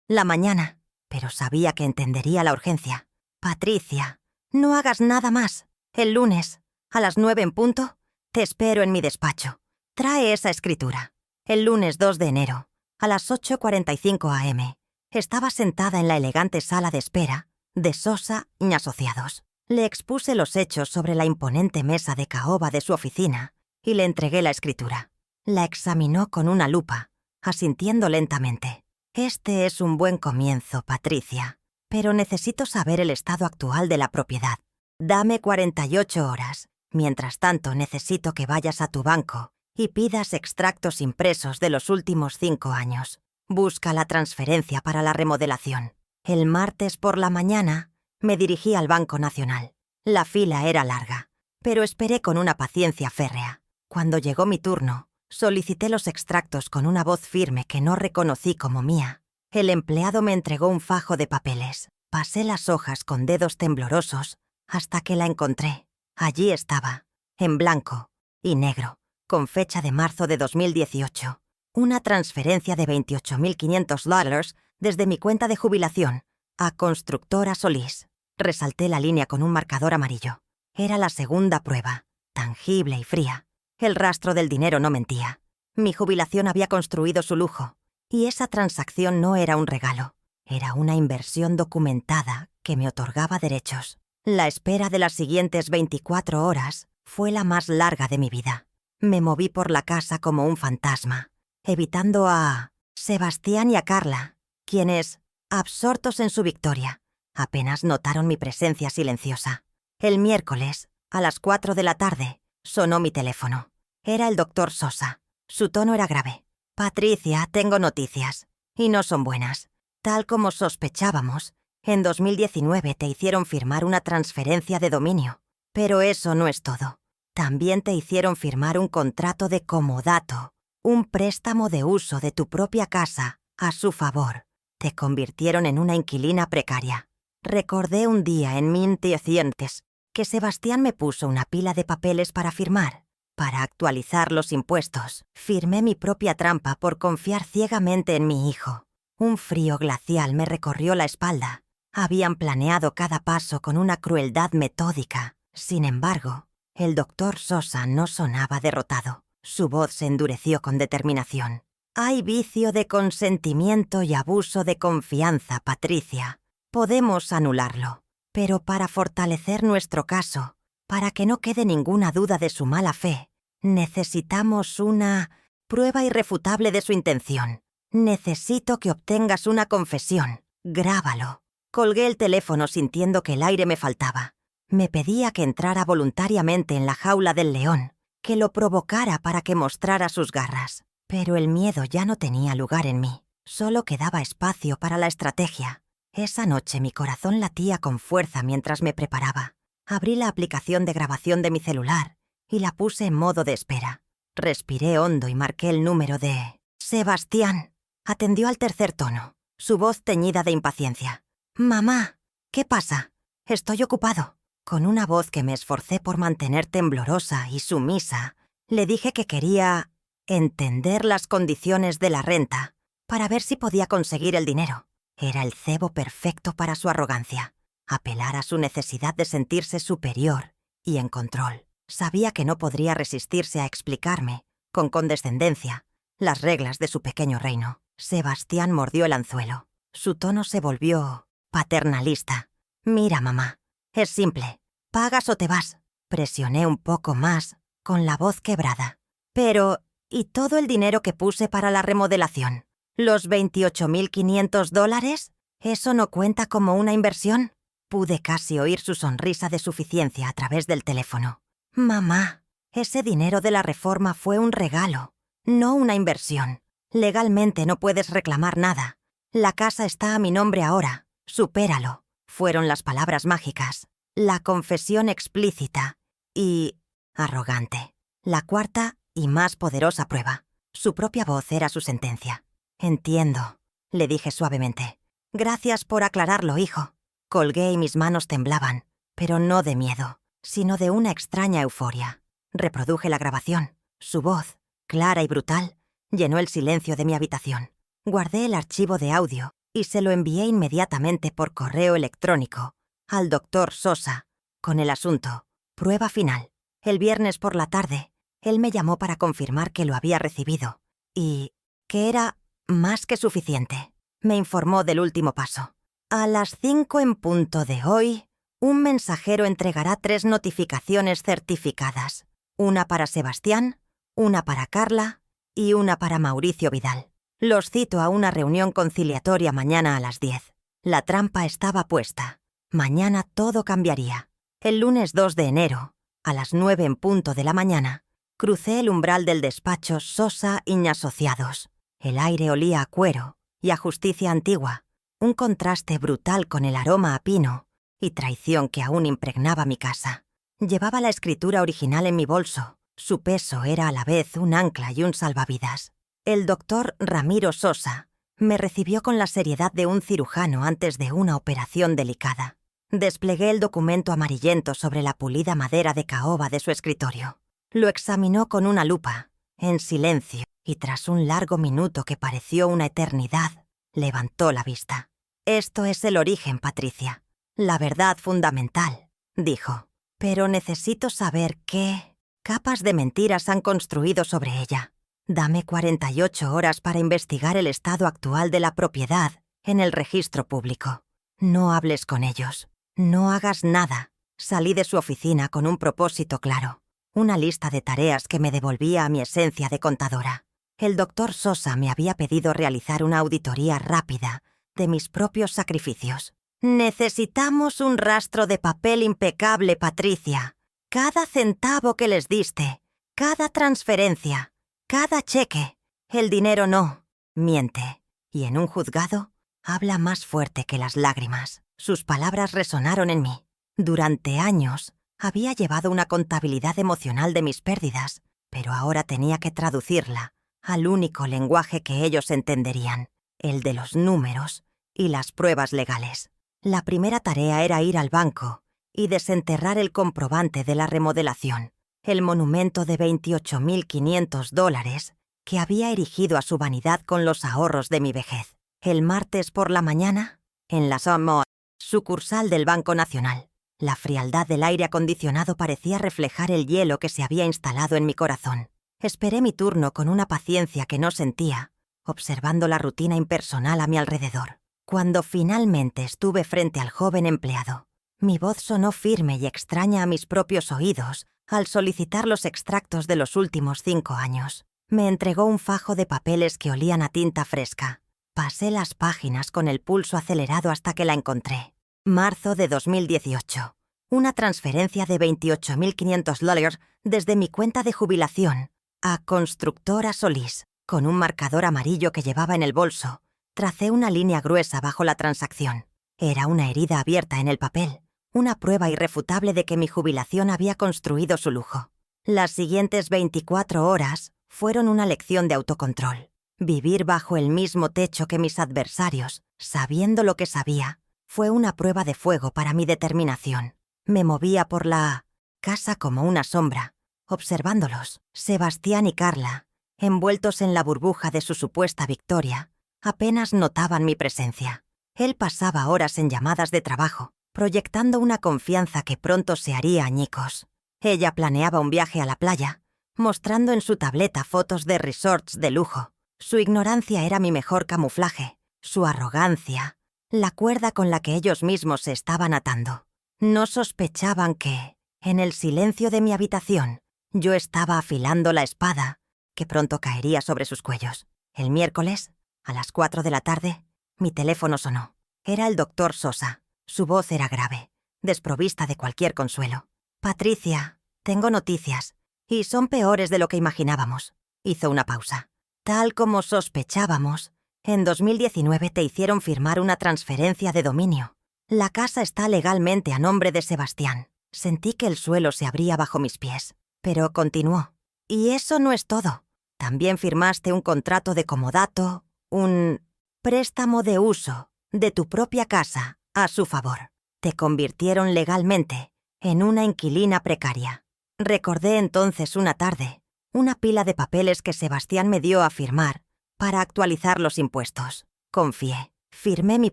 la mañana, pero sabía que entendería la urgencia. «Patricia, no hagas nada más. El lunes, a las 9 en punto, te espero en mi despacho. Trae esa escritura». El lunes 2 de enero, a las 8:45 am, estaba sentada en la elegante sala de espera de Sosa y Asociados. Le expuse los hechos sobre la imponente mesa de caoba de su oficina y le entregué la escritura. La examinó con una lupa, asintiendo lentamente. «Este es un buen comienzo, Patricia, pero necesito saber el estado actual de la propiedad. Dame 48 horas. Mientras tanto, necesito que vayas a tu banco y pidas extractos impresos de los últimos 5 años. Busca la transferencia para la remodelación». El martes por la mañana me dirigí al Banco Nacional. La fila era larga, pero esperé con una paciencia férrea. Cuando llegó mi turno, solicité los extractos con una voz firme que no reconocí como mía. El empleado me entregó un fajo de papeles. Pasé las hojas con dedos temblorosos hasta que la encontré. Allí estaba, en blanco y negro, con fecha de marzo de 2018. Una transferencia de $28.500 desde mi cuenta de jubilación a Constructora Solís. Resalté la línea con un marcador amarillo. Era la segunda prueba, tangible y fría. El rastro del dinero no mentía. Mi jubilación había construido su lujo, y esa transacción no era un regalo. Era una inversión documentada que me otorgaba derechos. La espera de las siguientes 24 horas fue la más larga de mi vida. Me moví por la casa como un fantasma. evitando a Sebastián y a Carla, quienes, absortos en su victoria, apenas notaron mi presencia silenciosa. El miércoles, a las 4 de la tarde, sonó mi teléfono. Era el doctor Sosa. Su tono era grave. «Patricia, tengo noticias. Y no son buenas. Tal como sospechábamos, en 2019 te hicieron firmar una transferencia de dominio. Pero eso no es todo. También te hicieron firmar un contrato de comodato, un préstamo de uso de tu propia casa a su favor. Te convirtieron en una inquilina precaria». Recordé un día en 1900 que Sebastián me puso una pila de papeles para firmar. Para actualizar los impuestos, firmé mi propia trampa por confiar ciegamente en mi hijo. Un frío glacial me recorrió la espalda. Habían planeado cada paso con una crueldad metódica. Sin embargo, el doctor Sosa no sonaba derrotado. Su voz se endureció con determinación. «Hay vicio de consentimiento y abuso de confianza, Patricia. Podemos anularlo. Pero para fortalecer nuestro caso, para que no quede ninguna duda de su mala fe, necesitamos una prueba irrefutable de su intención. Necesito que obtengas una confesión. Grábalo». Colgué el teléfono sintiendo que el aire me faltaba. Me pedía que entrara voluntariamente en la jaula del león, que lo provocara para que mostrara sus garras. Pero el miedo ya no tenía lugar en mí. Solo quedaba espacio para la estrategia. Esa noche mi corazón latía con fuerza mientras me preparaba. Abrí la aplicación de grabación de mi celular y la puse en modo de espera. Respiré hondo y marqué el número de Sebastián. Atendió al tercer tono, su voz teñida de impaciencia. «Mamá, ¿qué pasa? Estoy ocupado». Con una voz que me esforcé por mantener temblorosa y sumisa, le dije que quería entender las condiciones de la renta para ver si podía conseguir el dinero. Era el cebo perfecto para su arrogancia. Apelar a su necesidad de sentirse superior y en control. Sabía que no podría resistirse a explicarme, con condescendencia, las reglas de su pequeño reino. Sebastián mordió el anzuelo. Su tono se volvió paternalista. «Mira, mamá, es simple. Pagas o te vas». Presioné un poco más, con la voz quebrada. «Pero, ¿y todo el dinero que puse para la remodelación? ¿Los $28.500? ¿Eso no cuenta como una inversión?» Pude casi oír su sonrisa de suficiencia a través del teléfono. «Mamá, ese dinero de la reforma fue un regalo, no una inversión. Legalmente no puedes reclamar nada. La casa está a mi nombre ahora. Supéralo». Fueron las palabras mágicas. La confesión explícita y arrogante. La cuarta y más poderosa prueba. Su propia voz era su sentencia. «Entiendo», le dije suavemente. «Gracias por aclararlo, hijo». Colgué y mis manos temblaban, pero no de miedo, sino de una extraña euforia. Reproduje la grabación. Su voz, clara y brutal, llenó el silencio de mi habitación. Guardé el archivo de audio y se lo envié inmediatamente por correo electrónico al doctor Sosa, con el asunto «Prueba final». El viernes por la tarde, él me llamó para confirmar que lo había recibido y que era más que suficiente. Me informó del último paso. «A las 5 en punto de hoy, un mensajero entregará 3 notificaciones certificadas. Una para Sebastián, una para Carla y una para Mauricio Vidal. Los cito a una reunión conciliatoria mañana a las 10. La trampa estaba puesta. Mañana todo cambiaría». El lunes 2 de enero, a las 9 en punto de la mañana, crucé el umbral del despacho Sosa y Asociados. El aire olía a cuero y a justicia antigua, un contraste brutal con el aroma a pino y traición que aún impregnaba mi casa. Llevaba la escritura original en mi bolso. Su peso era a la vez un ancla y un salvavidas. El doctor Ramiro Sosa me recibió con la seriedad de un cirujano antes de una operación delicada. Desplegué el documento amarillento sobre la pulida madera de caoba de su escritorio. Lo examinó con una lupa, en silencio, y tras un largo minuto que pareció una eternidad, levantó la vista. «Esto es el origen, Patricia. La verdad fundamental», dijo. «Pero necesito saber qué capas de mentiras han construido sobre ella. Dame 48 horas para investigar el estado actual de la propiedad en el registro público. No hables con ellos. No hagas nada». Salí de su oficina con un propósito claro. Una lista de tareas que me devolvía a mi esencia de contadora. El doctor Sosa me había pedido realizar una auditoría rápida de mis propios sacrificios. Necesitamos un rastro de papel impecable, Patricia. Cada centavo que les diste, cada transferencia, cada cheque. El dinero no, miente. Y en un juzgado, habla más fuerte que las lágrimas. Sus palabras resonaron en mí. Durante años, había llevado una contabilidad emocional de mis pérdidas, pero ahora tenía que traducirla al único lenguaje que ellos entenderían, el de los números y las pruebas legales. La primera tarea era ir al banco y desenterrar el comprobante de la remodelación, el monumento de $28.500 que había erigido a su vanidad con los ahorros de mi vejez. El martes por la mañana, en la Samoa, sucursal del Banco Nacional, la frialdad del aire acondicionado parecía reflejar el hielo que se había instalado en mi corazón. Esperé mi turno con una paciencia que no sentía, observando la rutina impersonal a mi alrededor. Cuando finalmente estuve frente al joven empleado, mi voz sonó firme y extraña a mis propios oídos al solicitar los extractos de los últimos 5 años. Me entregó un fajo de papeles que olían a tinta fresca. Pasé las páginas con el pulso acelerado hasta que la encontré. Marzo de 2018. Una transferencia de $28.500 desde mi cuenta de jubilación a Constructora Solís. Con un marcador amarillo que llevaba en el bolso, tracé una línea gruesa bajo la transacción. Era una herida abierta en el papel, una prueba irrefutable de que mi jubilación había construido su lujo. Las siguientes 24 horas fueron una lección de autocontrol. Vivir bajo el mismo techo que mis adversarios, sabiendo lo que sabía, fue una prueba de fuego para mi determinación. Me movía por la casa como una sombra, observándolos. Sebastián y Carla, envueltos en la burbuja de su supuesta victoria, apenas notaban mi presencia. Él pasaba horas en llamadas de trabajo, proyectando una confianza que pronto se haría añicos. Ella planeaba un viaje a la playa, mostrando en su tableta fotos de resorts de lujo. Su ignorancia era mi mejor camuflaje, su arrogancia, la cuerda con la que ellos mismos se estaban atando. No sospechaban que, en el silencio de mi habitación, yo estaba afilando la espada, que pronto caería sobre sus cuellos. El miércoles, a las 4 de la tarde, mi teléfono sonó. Era el doctor Sosa. Su voz era grave, desprovista de cualquier consuelo. «Patricia, tengo noticias, y son peores de lo que imaginábamos». Hizo una pausa. «Tal como sospechábamos, en 2019 te hicieron firmar una transferencia de dominio. La casa está legalmente a nombre de Sebastián». Sentí que el suelo se abría bajo mis pies, pero continuó. «Y eso no es todo. También firmaste un contrato de comodato, un préstamo de uso de tu propia casa a su favor. Te convirtieron legalmente en una inquilina precaria». Recordé entonces una tarde, una pila de papeles que Sebastián me dio a firmar para actualizar los impuestos. Confié, firmé mi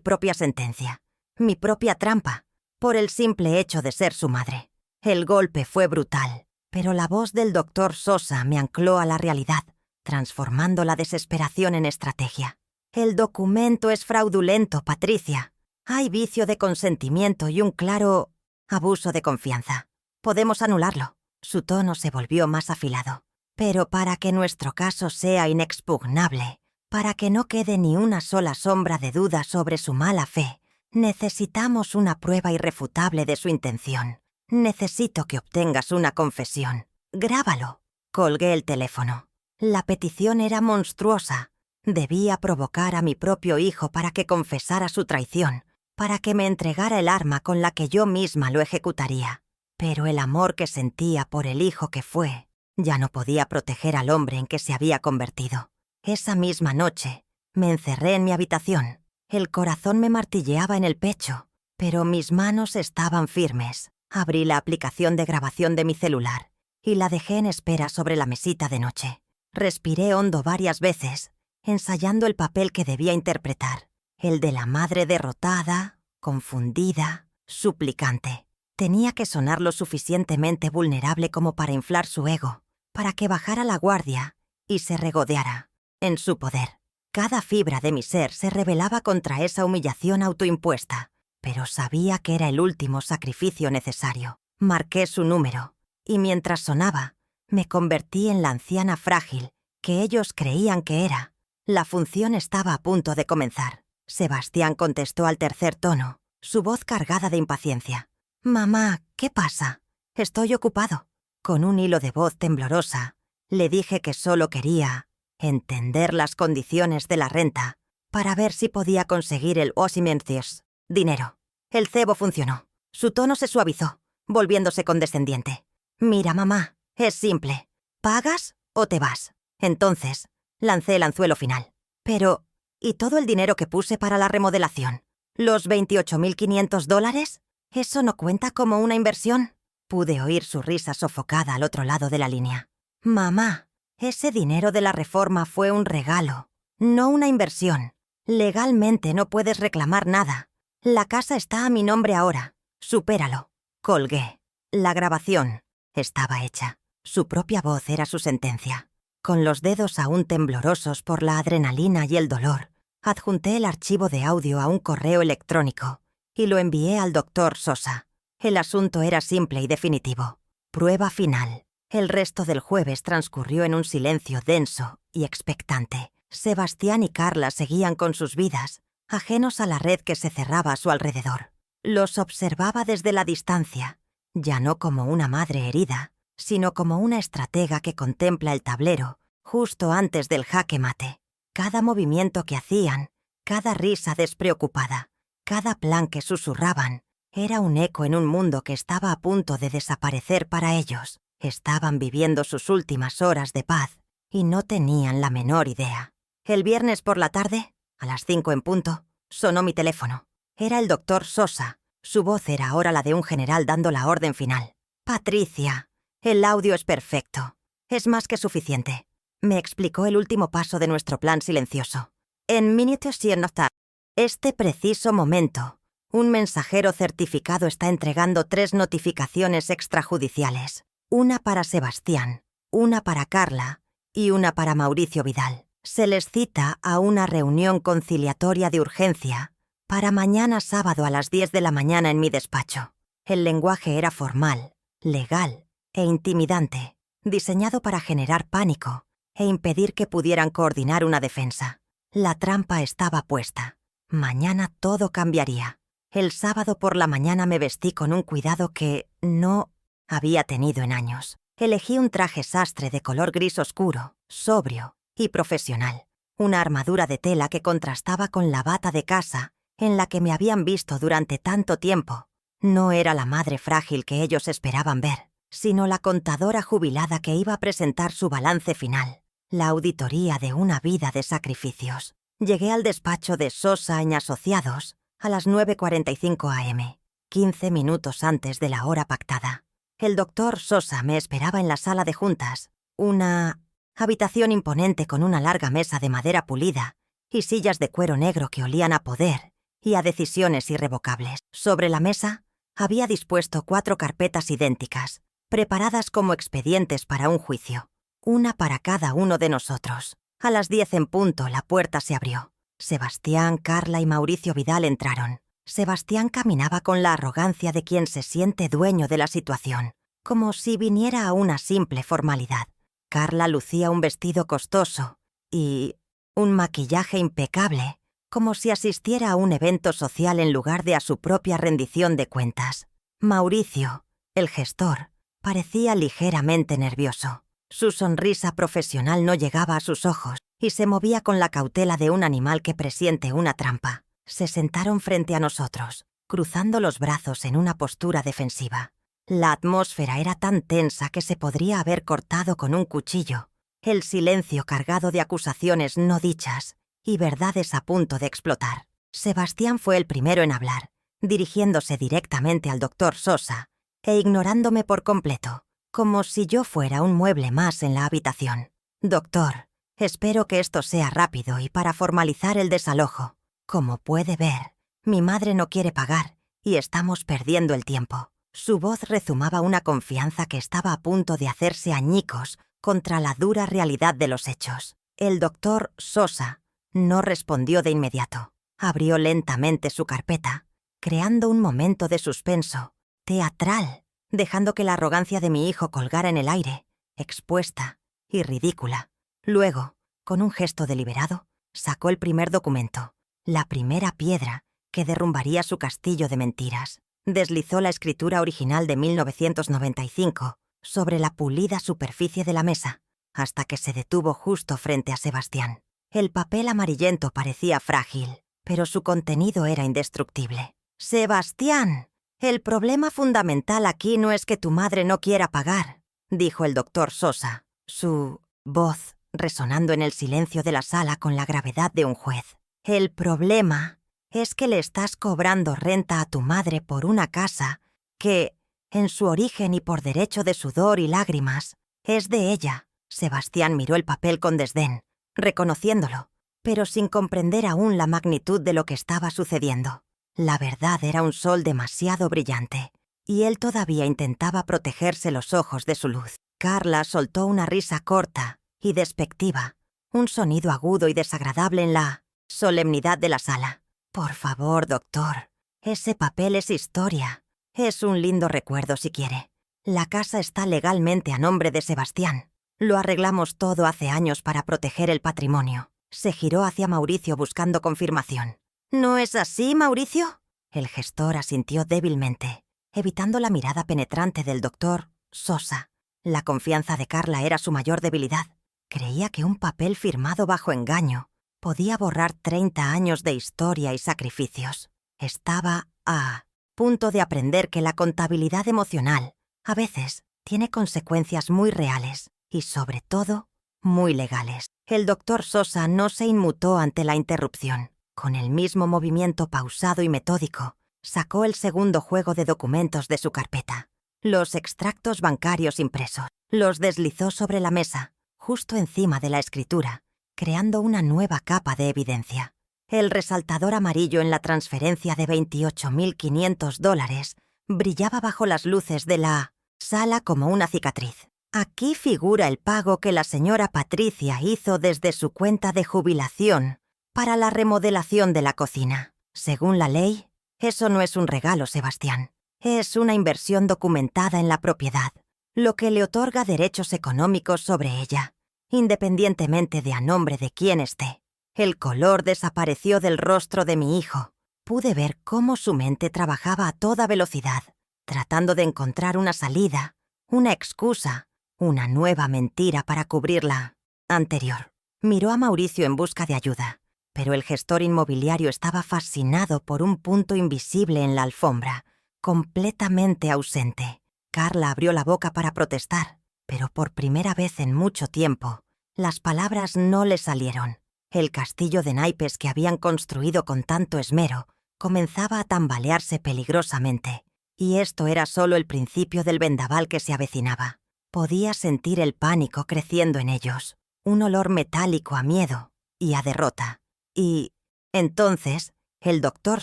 propia sentencia, mi propia trampa, por el simple hecho de ser su madre. El golpe fue brutal, pero la voz del doctor Sosa me ancló a la realidad, transformando la desesperación en estrategia. «El documento es fraudulento, Patricia. Hay vicio de consentimiento y un claro abuso de confianza. Podemos anularlo». Su tono se volvió más afilado. «Pero para que nuestro caso sea inexpugnable, para que no quede ni una sola sombra de duda sobre su mala fe, necesitamos una prueba irrefutable de su intención. Necesito que obtengas una confesión. Grábalo». Colgué el teléfono. La petición era monstruosa. Debía provocar a mi propio hijo para que confesara su traición, para que me entregara el arma con la que yo misma lo ejecutaría. Pero el amor que sentía por el hijo que fue ya no podía proteger al hombre en que se había convertido. Esa misma noche me encerré en mi habitación. El corazón me martilleaba en el pecho, pero mis manos estaban firmes. Abrí la aplicación de grabación de mi celular y la dejé en espera sobre la mesita de noche. Respiré hondo varias veces, ensayando el papel que debía interpretar, el de la madre derrotada, confundida, suplicante. Tenía que sonar lo suficientemente vulnerable como para inflar su ego, para que bajara la guardia y se regodeara en su poder. Cada fibra de mi ser se rebelaba contra esa humillación autoimpuesta, pero sabía que era el último sacrificio necesario. Marqué su número, y mientras sonaba, me convertí en la anciana frágil que ellos creían que era. La función estaba a punto de comenzar. Sebastián contestó al tercer tono, su voz cargada de impaciencia. «Mamá, ¿qué pasa? Estoy ocupado». Con un hilo de voz temblorosa, le dije que solo quería entender las condiciones de la renta para ver si podía conseguir el osimencios, dinero. El cebo funcionó. Su tono se suavizó, volviéndose condescendiente. «Mira, mamá, es simple. ¿Pagas o te vas?» Entonces, lancé el anzuelo final. «Pero, ¿y todo el dinero que puse para la remodelación? ¿Los $28.500? ¿Eso no cuenta como una inversión?» Pude oír su risa sofocada al otro lado de la línea. «Mamá, ese dinero de la reforma fue un regalo, no una inversión. Legalmente no puedes reclamar nada. La casa está a mi nombre ahora. Supéralo». Colgué. La grabación estaba hecha. Su propia voz era su sentencia. Con los dedos aún temblorosos por la adrenalina y el dolor, adjunté el archivo de audio a un correo electrónico y lo envié al doctor Sosa. El asunto era simple y definitivo. Prueba final. El resto del jueves transcurrió en un silencio denso y expectante. Sebastián y Carla seguían con sus vidas, ajenos a la red que se cerraba a su alrededor. Los observaba desde la distancia, ya no como una madre herida, sino como una estratega que contempla el tablero justo antes del jaque mate. Cada movimiento que hacían, cada risa despreocupada, cada plan que susurraban, era un eco en un mundo que estaba a punto de desaparecer para ellos. Estaban viviendo sus últimas horas de paz y no tenían la menor idea. El viernes por la tarde, a las 5 en punto, sonó mi teléfono. Era el doctor Sosa. Su voz era ahora la de un general dando la orden final. «Patricia, el audio es perfecto. Es más que suficiente». Me explicó el último paso de nuestro plan silencioso. «En minutos y en nota. Este preciso momento, un mensajero certificado está entregando 3 notificaciones extrajudiciales. Una para Sebastián, una para Carla y una para Mauricio Vidal. Se les cita a una reunión conciliatoria de urgencia para mañana sábado a las 10 de la mañana en mi despacho». El lenguaje era formal, legal e intimidante, diseñado para generar pánico e impedir que pudieran coordinar una defensa. La trampa estaba puesta. Mañana todo cambiaría. El sábado por la mañana me vestí con un cuidado que no había tenido en años. Elegí un traje sastre de color gris oscuro, sobrio y profesional. Una armadura de tela que contrastaba con la bata de casa en la que me habían visto durante tanto tiempo. No era la madre frágil que ellos esperaban ver, sino la contadora jubilada que iba a presentar su balance final. La auditoría de una vida de sacrificios. Llegué al despacho de Sosa & Asociados a las 9:45 am, 15 minutos antes de la hora pactada. El doctor Sosa me esperaba en la sala de juntas, una habitación imponente con una larga mesa de madera pulida y sillas de cuero negro que olían a poder y a decisiones irrevocables. Sobre la mesa había dispuesto 4 carpetas idénticas, preparadas como expedientes para un juicio. Una para cada uno de nosotros. A las 10 en punto la puerta se abrió. Sebastián, Carla y Mauricio Vidal entraron. Sebastián caminaba con la arrogancia de quien se siente dueño de la situación, como si viniera a una simple formalidad. Carla lucía un vestido costoso y un maquillaje impecable, como si asistiera a un evento social en lugar de a su propia rendición de cuentas. Mauricio, el gestor, parecía ligeramente nervioso. Su sonrisa profesional no llegaba a sus ojos y se movía con la cautela de un animal que presiente una trampa. Se sentaron frente a nosotros, cruzando los brazos en una postura defensiva. La atmósfera era tan tensa que se podría haber cortado con un cuchillo. El silencio cargado de acusaciones no dichas y verdades a punto de explotar. Sebastián fue el primero en hablar, dirigiéndose directamente al doctor Sosa e ignorándome por completo, como si yo fuera un mueble más en la habitación. «Doctor, espero que esto sea rápido y para formalizar el desalojo. Como puede ver, mi madre no quiere pagar y estamos perdiendo el tiempo». Su voz rezumaba una confianza que estaba a punto de hacerse añicos contra la dura realidad de los hechos. El doctor Sosa no respondió de inmediato. Abrió lentamente su carpeta, creando un momento de suspenso, teatral, dejando que la arrogancia de mi hijo colgara en el aire, expuesta y ridícula. Luego, con un gesto deliberado, sacó el primer documento, la primera piedra que derrumbaría su castillo de mentiras. Deslizó la escritura original de 1995 sobre la pulida superficie de la mesa, hasta que se detuvo justo frente a Sebastián. El papel amarillento parecía frágil, pero su contenido era indestructible. «Sebastián, el problema fundamental aquí no es que tu madre no quiera pagar», dijo el doctor Sosa, su voz resonando en el silencio de la sala con la gravedad de un juez. «El problema es que le estás cobrando renta a tu madre por una casa que, en su origen y por derecho de sudor y lágrimas, es de ella». Sebastián miró el papel con desdén, reconociéndolo, pero sin comprender aún la magnitud de lo que estaba sucediendo. La verdad era un sol demasiado brillante, y él todavía intentaba protegerse los ojos de su luz. Carla soltó una risa corta y despectiva, un sonido agudo y desagradable en la solemnidad de la sala. «Por favor, doctor, ese papel es historia. Es un lindo recuerdo si quiere. La casa está legalmente a nombre de Sebastián. Lo arreglamos todo hace años para proteger el patrimonio». Se giró hacia Mauricio buscando confirmación. «¿No es así, Mauricio?». El gestor asintió débilmente, evitando la mirada penetrante del doctor Sosa. La confianza de Carla era su mayor debilidad. Creía que un papel firmado bajo engaño podía borrar 30 años de historia y sacrificios. Estaba a punto de aprender que la contabilidad emocional a veces tiene consecuencias muy reales y, sobre todo, muy legales. El doctor Sosa no se inmutó ante la interrupción. Con el mismo movimiento pausado y metódico, sacó el segundo juego de documentos de su carpeta. Los extractos bancarios impresos. Los deslizó sobre la mesa, justo encima de la escritura, creando una nueva capa de evidencia. El resaltador amarillo en la transferencia de $28.500 brillaba bajo las luces de la sala como una cicatriz. «Aquí figura el pago que la señora Patricia hizo desde su cuenta de jubilación para la remodelación de la cocina. Según la ley, eso no es un regalo, Sebastián. Es una inversión documentada en la propiedad, lo que le otorga derechos económicos sobre ella, independientemente de a nombre de quién esté». El color desapareció del rostro de mi hijo. Pude ver cómo su mente trabajaba a toda velocidad, tratando de encontrar una salida, una excusa, una nueva mentira para cubrir la anterior. Miró a Mauricio en busca de ayuda, pero el gestor inmobiliario estaba fascinado por un punto invisible en la alfombra, completamente ausente. Carla abrió la boca para protestar, pero por primera vez en mucho tiempo, las palabras no le salieron. El castillo de naipes que habían construido con tanto esmero comenzaba a tambalearse peligrosamente, y esto era solo el principio del vendaval que se avecinaba. Podía sentir el pánico creciendo en ellos, un olor metálico a miedo y a derrota. Y entonces, el doctor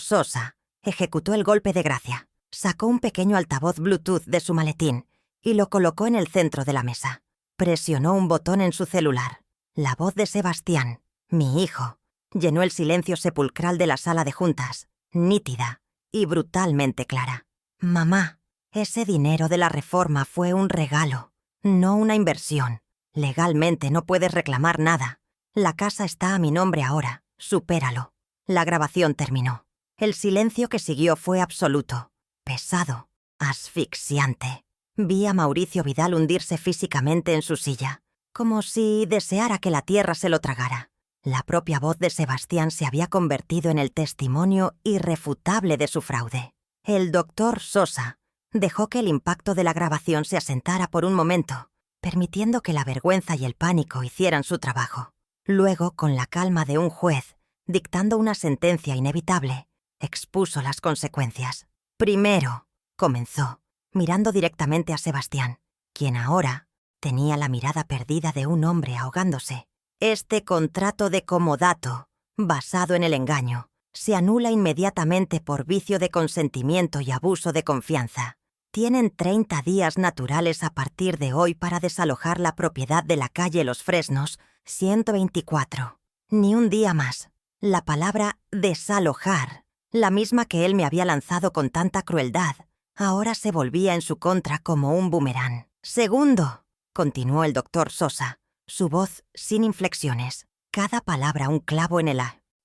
Sosa ejecutó el golpe de gracia. Sacó un pequeño altavoz Bluetooth de su maletín y lo colocó en el centro de la mesa. Presionó un botón en su celular. La voz de Sebastián, mi hijo, llenó el silencio sepulcral de la sala de juntas, nítida y brutalmente clara. «Mamá, ese dinero de la reforma fue un regalo, no una inversión. Legalmente no puedes reclamar nada. La casa está a mi nombre ahora, supéralo». La grabación terminó. El silencio que siguió fue absoluto, pesado, asfixiante. Vi a Mauricio Vidal hundirse físicamente en su silla, como si deseara que la tierra se lo tragara. La propia voz de Sebastián se había convertido en el testimonio irrefutable de su fraude. El doctor Sosa dejó que el impacto de la grabación se asentara por un momento, permitiendo que la vergüenza y el pánico hicieran su trabajo. Luego, con la calma de un juez, dictando una sentencia inevitable, expuso las consecuencias. «Primero», comenzó, mirando directamente a Sebastián, quien ahora tenía la mirada perdida de un hombre ahogándose. «Este contrato de comodato, basado en el engaño, se anula inmediatamente por vicio de consentimiento y abuso de confianza. Tienen 30 días naturales a partir de hoy para desalojar la propiedad de la calle Los Fresnos, 124. Ni un día más». La palabra desalojar, la misma que él me había lanzado con tanta crueldad, ahora se volvía en su contra como un boomerang. «Segundo», continuó el doctor Sosa, su voz sin inflexiones, cada palabra un clavo en el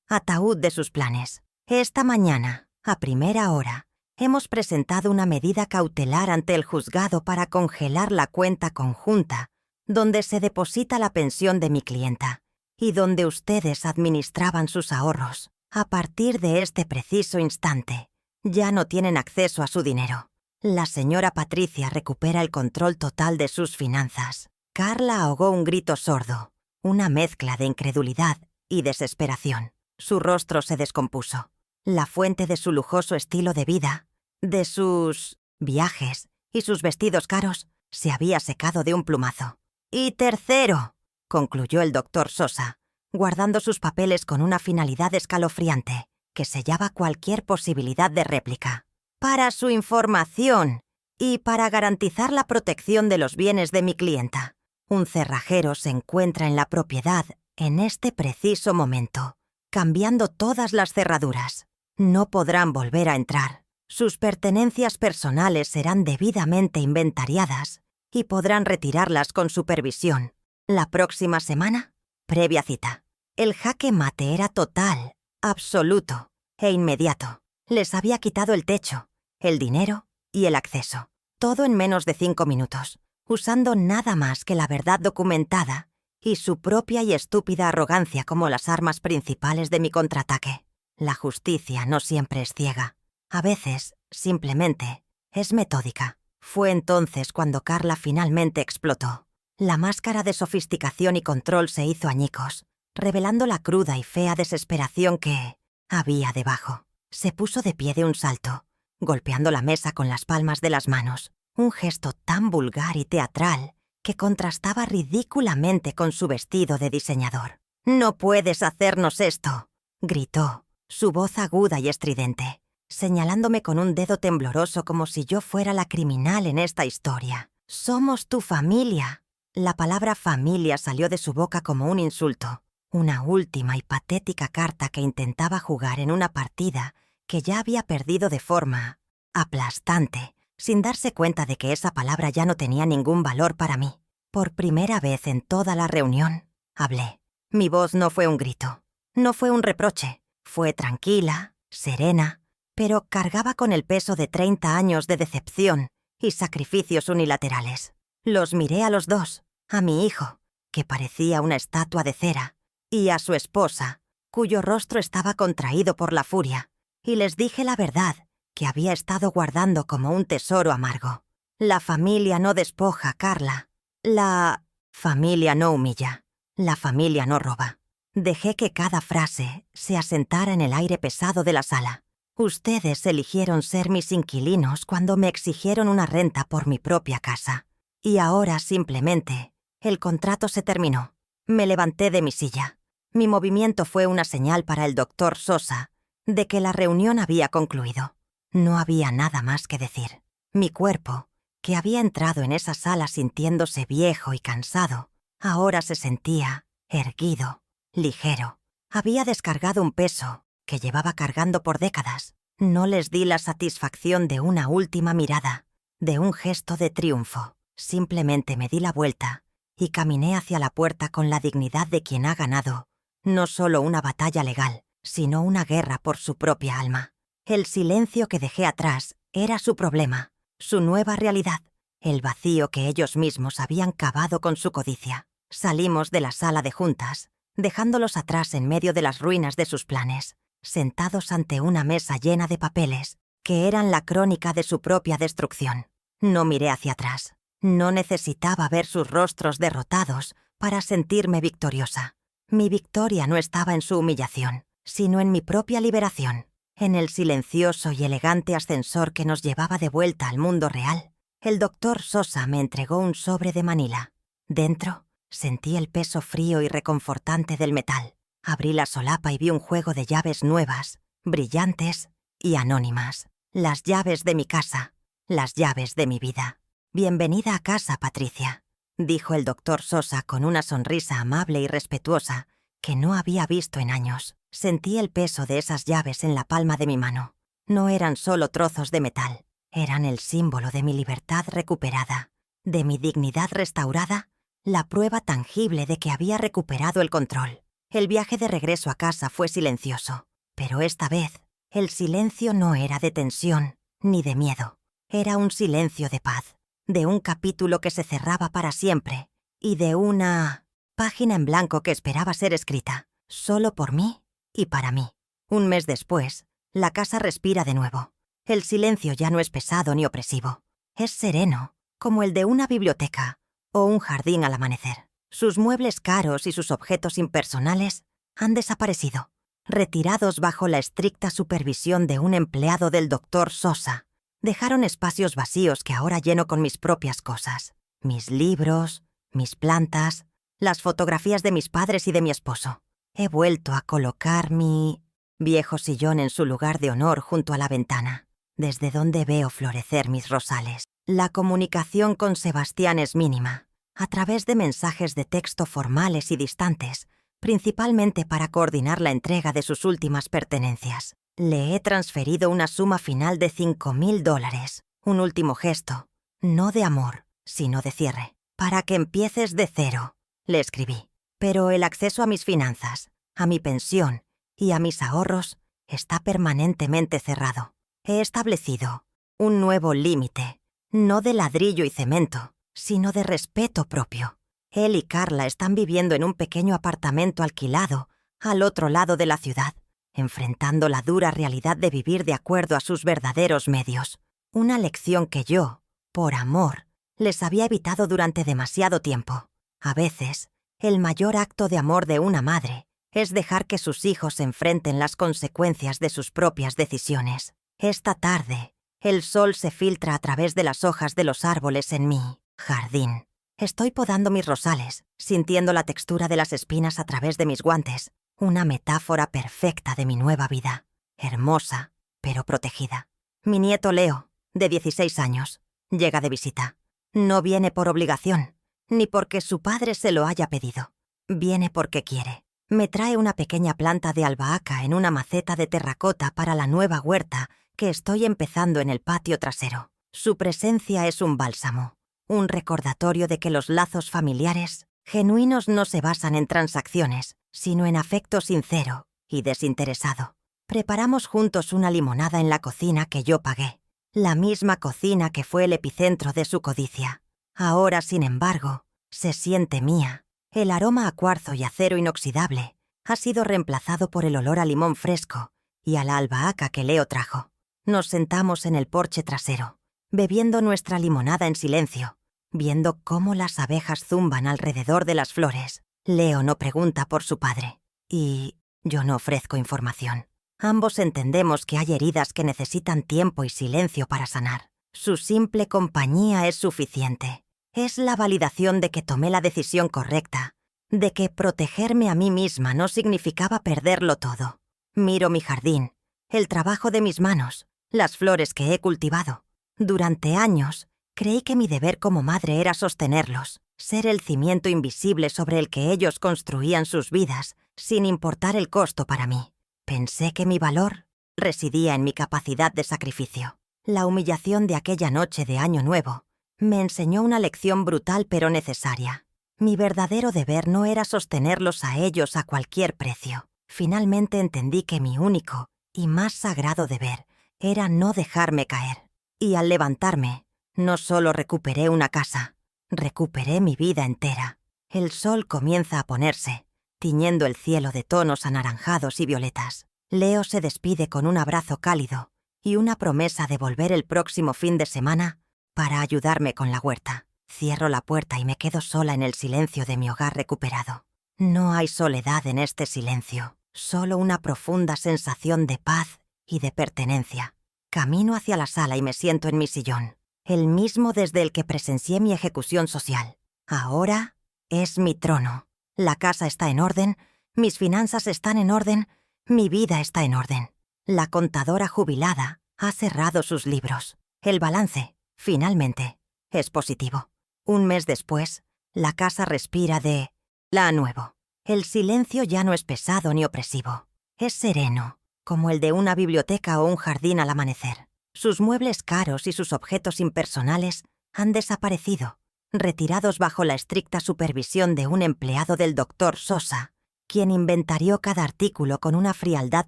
ataúd de sus planes. Esta mañana, a primera hora, hemos presentado una medida cautelar ante el juzgado para congelar la cuenta conjunta donde se deposita la pensión de mi clienta y donde ustedes administraban sus ahorros. A partir de este preciso instante, ya no tienen acceso a su dinero. La señora Patricia recupera el control total de sus finanzas. Carla ahogó un grito sordo, una mezcla de incredulidad y desesperación. Su rostro se descompuso. La fuente de su lujoso estilo de vida, de sus viajes y sus vestidos caros, se había secado de un plumazo. Y tercero, concluyó el doctor Sosa, guardando sus papeles con una finalidad escalofriante que sellaba cualquier posibilidad de réplica. Para su información y para garantizar la protección de los bienes de mi clienta, un cerrajero se encuentra en la propiedad en este preciso momento, cambiando todas las cerraduras. No podrán volver a entrar. Sus pertenencias personales serán debidamente inventariadas y podrán retirarlas con supervisión. La próxima semana, previa cita. El jaque mate era total, absoluto e inmediato. Les había quitado el techo, el dinero y el acceso. Todo en menos de 5 minutos, usando nada más que la verdad documentada y su propia y estúpida arrogancia como las armas principales de mi contraataque. La justicia no siempre es ciega. A veces, simplemente, es metódica. Fue entonces cuando Carla finalmente explotó. La máscara de sofisticación y control se hizo añicos, revelando la cruda y fea desesperación que había debajo. Se puso de pie de un salto, golpeando la mesa con las palmas de las manos, un gesto tan vulgar y teatral que contrastaba ridículamente con su vestido de diseñador. «No puedes hacernos esto», gritó, su voz aguda y estridente, señalándome con un dedo tembloroso como si yo fuera la criminal en esta historia. «Somos tu familia». La palabra familia salió de su boca como un insulto, una última y patética carta que intentaba jugar en una partida que ya había perdido de forma aplastante, sin darse cuenta de que esa palabra ya no tenía ningún valor para mí. Por primera vez en toda la reunión, hablé. Mi voz no fue un grito, no fue un reproche, fue tranquila, serena, pero cargaba con el peso de 30 años de decepción y sacrificios unilaterales. Los miré a los dos, a mi hijo, que parecía una estatua de cera, y a su esposa, cuyo rostro estaba contraído por la furia, y les dije la verdad que había estado guardando como un tesoro amargo. La familia no despoja, Carla. La familia no humilla. La familia no roba. Dejé que cada frase se asentara en el aire pesado de la sala. Ustedes eligieron ser mis inquilinos cuando me exigieron una renta por mi propia casa. Y ahora, simplemente, el contrato se terminó. Me levanté de mi silla. Mi movimiento fue una señal para el doctor Sosa de que la reunión había concluido. No había nada más que decir. Mi cuerpo, que había entrado en esa sala sintiéndose viejo y cansado, ahora se sentía erguido, ligero. Había descargado un peso que llevaba cargando por décadas. No les di la satisfacción de una última mirada, de un gesto de triunfo. Simplemente me di la vuelta y caminé hacia la puerta con la dignidad de quien ha ganado no solo una batalla legal, sino una guerra por su propia alma. El silencio que dejé atrás era su problema, su nueva realidad, el vacío que ellos mismos habían cavado con su codicia. Salimos de la sala de juntas, dejándolos atrás en medio de las ruinas de sus planes, sentados ante una mesa llena de papeles que eran la crónica de su propia destrucción. No miré hacia atrás. No necesitaba ver sus rostros derrotados para sentirme victoriosa. Mi victoria no estaba en su humillación, sino en mi propia liberación, en el silencioso y elegante ascensor que nos llevaba de vuelta al mundo real. El doctor Sosa me entregó un sobre de Manila. Dentro, sentí el peso frío y reconfortante del metal. Abrí la solapa y vi un juego de llaves nuevas, brillantes y anónimas. Las llaves de mi casa, las llaves de mi vida. «Bienvenida a casa, Patricia», dijo el doctor Sosa con una sonrisa amable y respetuosa que no había visto en años. Sentí el peso de esas llaves en la palma de mi mano. No eran solo trozos de metal, eran el símbolo de mi libertad recuperada, de mi dignidad restaurada, la prueba tangible de que había recuperado el control. El viaje de regreso a casa fue silencioso, pero esta vez el silencio no era de tensión ni de miedo. Era un silencio de paz, de un capítulo que se cerraba para siempre y de una página en blanco que esperaba ser escrita, solo por mí y para mí. Un mes después, la casa respira de nuevo. El silencio ya no es pesado ni opresivo. Es sereno, como el de una biblioteca o un jardín al amanecer. Sus muebles caros y sus objetos impersonales han desaparecido, retirados bajo la estricta supervisión de un empleado del doctor Sosa. Dejaron espacios vacíos que ahora lleno con mis propias cosas. Mis libros, mis plantas, las fotografías de mis padres y de mi esposo. He vuelto a colocar mi viejo sillón en su lugar de honor junto a la ventana, desde donde veo florecer mis rosales. La comunicación con Sebastián es mínima, a través de mensajes de texto formales y distantes, principalmente para coordinar la entrega de sus últimas pertenencias. Le he transferido una suma final de $5,000, un último gesto, no de amor, sino de cierre. Para que empieces de cero, le escribí. Pero el acceso a mis finanzas, a mi pensión y a mis ahorros está permanentemente cerrado. He establecido un nuevo límite, no de ladrillo y cemento, sino de respeto propio. Él y Carla están viviendo en un pequeño apartamento alquilado al otro lado de la ciudad, enfrentando la dura realidad de vivir de acuerdo a sus verdaderos medios. Una lección que yo, por amor, les había evitado durante demasiado tiempo. A veces, el mayor acto de amor de una madre es dejar que sus hijos enfrenten las consecuencias de sus propias decisiones. Esta tarde, el sol se filtra a través de las hojas de los árboles en mi jardín. Estoy podando mis rosales, sintiendo la textura de las espinas a través de mis guantes, una metáfora perfecta de mi nueva vida, hermosa, pero protegida. Mi nieto Leo, de 16 años, llega de visita. No viene por obligación, ni porque su padre se lo haya pedido. Viene porque quiere. Me trae una pequeña planta de albahaca en una maceta de terracota para la nueva huerta que estoy empezando en el patio trasero. Su presencia es un bálsamo, un recordatorio de que los lazos familiares genuinos no se basan en transacciones, sino en afecto sincero y desinteresado. Preparamos juntos una limonada en la cocina que yo pagué, la misma cocina que fue el epicentro de su codicia. Ahora, sin embargo, se siente mía. El aroma a cuarzo y acero inoxidable ha sido reemplazado por el olor a limón fresco y a la albahaca que Leo trajo. Nos sentamos en el porche trasero, bebiendo nuestra limonada en silencio, viendo cómo las abejas zumban alrededor de las flores. Leo no pregunta por su padre, y yo no ofrezco información. Ambos entendemos que hay heridas que necesitan tiempo y silencio para sanar. Su simple compañía es suficiente. Es la validación de que tomé la decisión correcta, de que protegerme a mí misma no significaba perderlo todo. Miro mi jardín, el trabajo de mis manos, las flores que he cultivado. Durante años, creí que mi deber como madre era sostenerlos, ser el cimiento invisible sobre el que ellos construían sus vidas, sin importar el costo para mí. Pensé que mi valor residía en mi capacidad de sacrificio. La humillación de aquella noche de Año Nuevo me enseñó una lección brutal pero necesaria. Mi verdadero deber no era sostenerlos a ellos a cualquier precio. Finalmente entendí que mi único y más sagrado deber era no dejarme caer. Y al levantarme, no solo recuperé una casa, recuperé mi vida entera. El sol comienza a ponerse, tiñendo el cielo de tonos anaranjados y violetas. Leo se despide con un abrazo cálido y una promesa de volver el próximo fin de semana para ayudarme con la huerta. Cierro la puerta y me quedo sola en el silencio de mi hogar recuperado. No hay soledad en este silencio, solo una profunda sensación de paz y de pertenencia. Camino hacia la sala y me siento en mi sillón, el mismo desde el que presencié mi ejecución social. Ahora es mi trono. La casa está en orden, mis finanzas están en orden, mi vida está en orden. La contadora jubilada ha cerrado sus libros. El balance, finalmente, es positivo. Un mes después, la casa respira de la nuevo. El silencio ya no es pesado ni opresivo. Es sereno, como el de una biblioteca o un jardín al amanecer. Sus muebles caros y sus objetos impersonales han desaparecido, retirados bajo la estricta supervisión de un empleado del doctor Sosa, quien inventarió cada artículo con una frialdad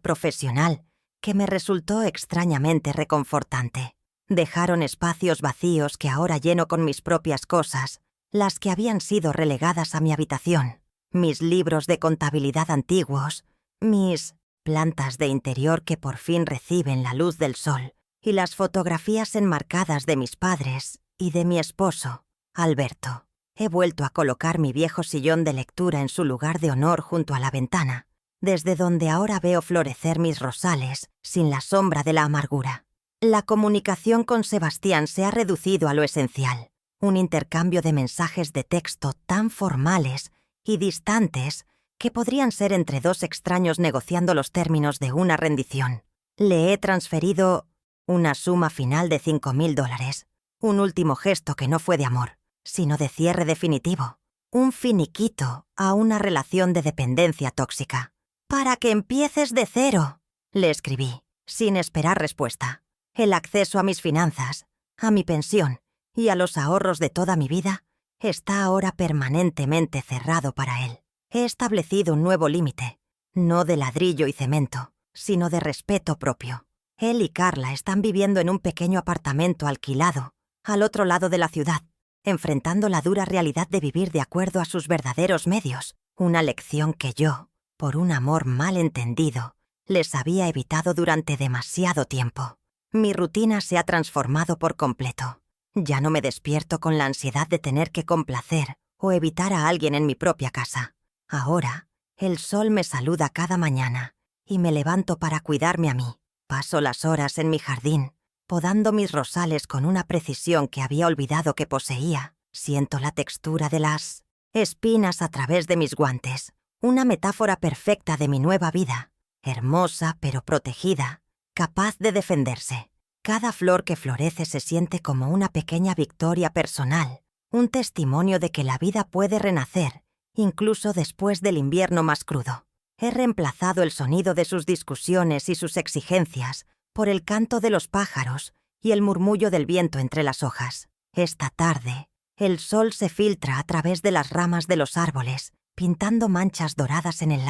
profesional que me resultó extrañamente reconfortante. Dejaron espacios vacíos que ahora lleno con mis propias cosas, las que habían sido relegadas a mi habitación, mis libros de contabilidad antiguos, mis plantas de interior que por fin reciben la luz del sol, y las fotografías enmarcadas de mis padres y de mi esposo, Alberto. He vuelto a colocar mi viejo sillón de lectura en su lugar de honor junto a la ventana, desde donde ahora veo florecer mis rosales sin la sombra de la amargura. La comunicación con Sebastián se ha reducido a lo esencial, un intercambio de mensajes de texto tan formales y distantes que podrían ser entre dos extraños negociando los términos de una rendición. Le he transferido una suma final de $5,000, un último gesto que no fue de amor, sino de cierre definitivo, un finiquito a una relación de dependencia tóxica. «Para que empieces de cero», le escribí, sin esperar respuesta. El acceso a mis finanzas, a mi pensión y a los ahorros de toda mi vida está ahora permanentemente cerrado para él. He establecido un nuevo límite, no de ladrillo y cemento, sino de respeto propio. Él y Carla están viviendo en un pequeño apartamento alquilado, al otro lado de la ciudad, enfrentando la dura realidad de vivir de acuerdo a sus verdaderos medios, una lección que yo, por un amor mal entendido, les había evitado durante demasiado tiempo. Mi rutina se ha transformado por completo. Ya no me despierto con la ansiedad de tener que complacer o evitar a alguien en mi propia casa. Ahora, el sol me saluda cada mañana y me levanto para cuidarme a mí. Paso las horas en mi jardín, podando mis rosales con una precisión que había olvidado que poseía. Siento la textura de las espinas a través de mis guantes, una metáfora perfecta de mi nueva vida, hermosa pero protegida, capaz de defenderse. Cada flor que florece se siente como una pequeña victoria personal, un testimonio de que la vida puede renacer, incluso después del invierno más crudo. He reemplazado el sonido de sus discusiones y sus exigencias por el canto de los pájaros y el murmullo del viento entre las hojas. Esta tarde, el sol se filtra a través de las ramas de los árboles, pintando manchas doradas en el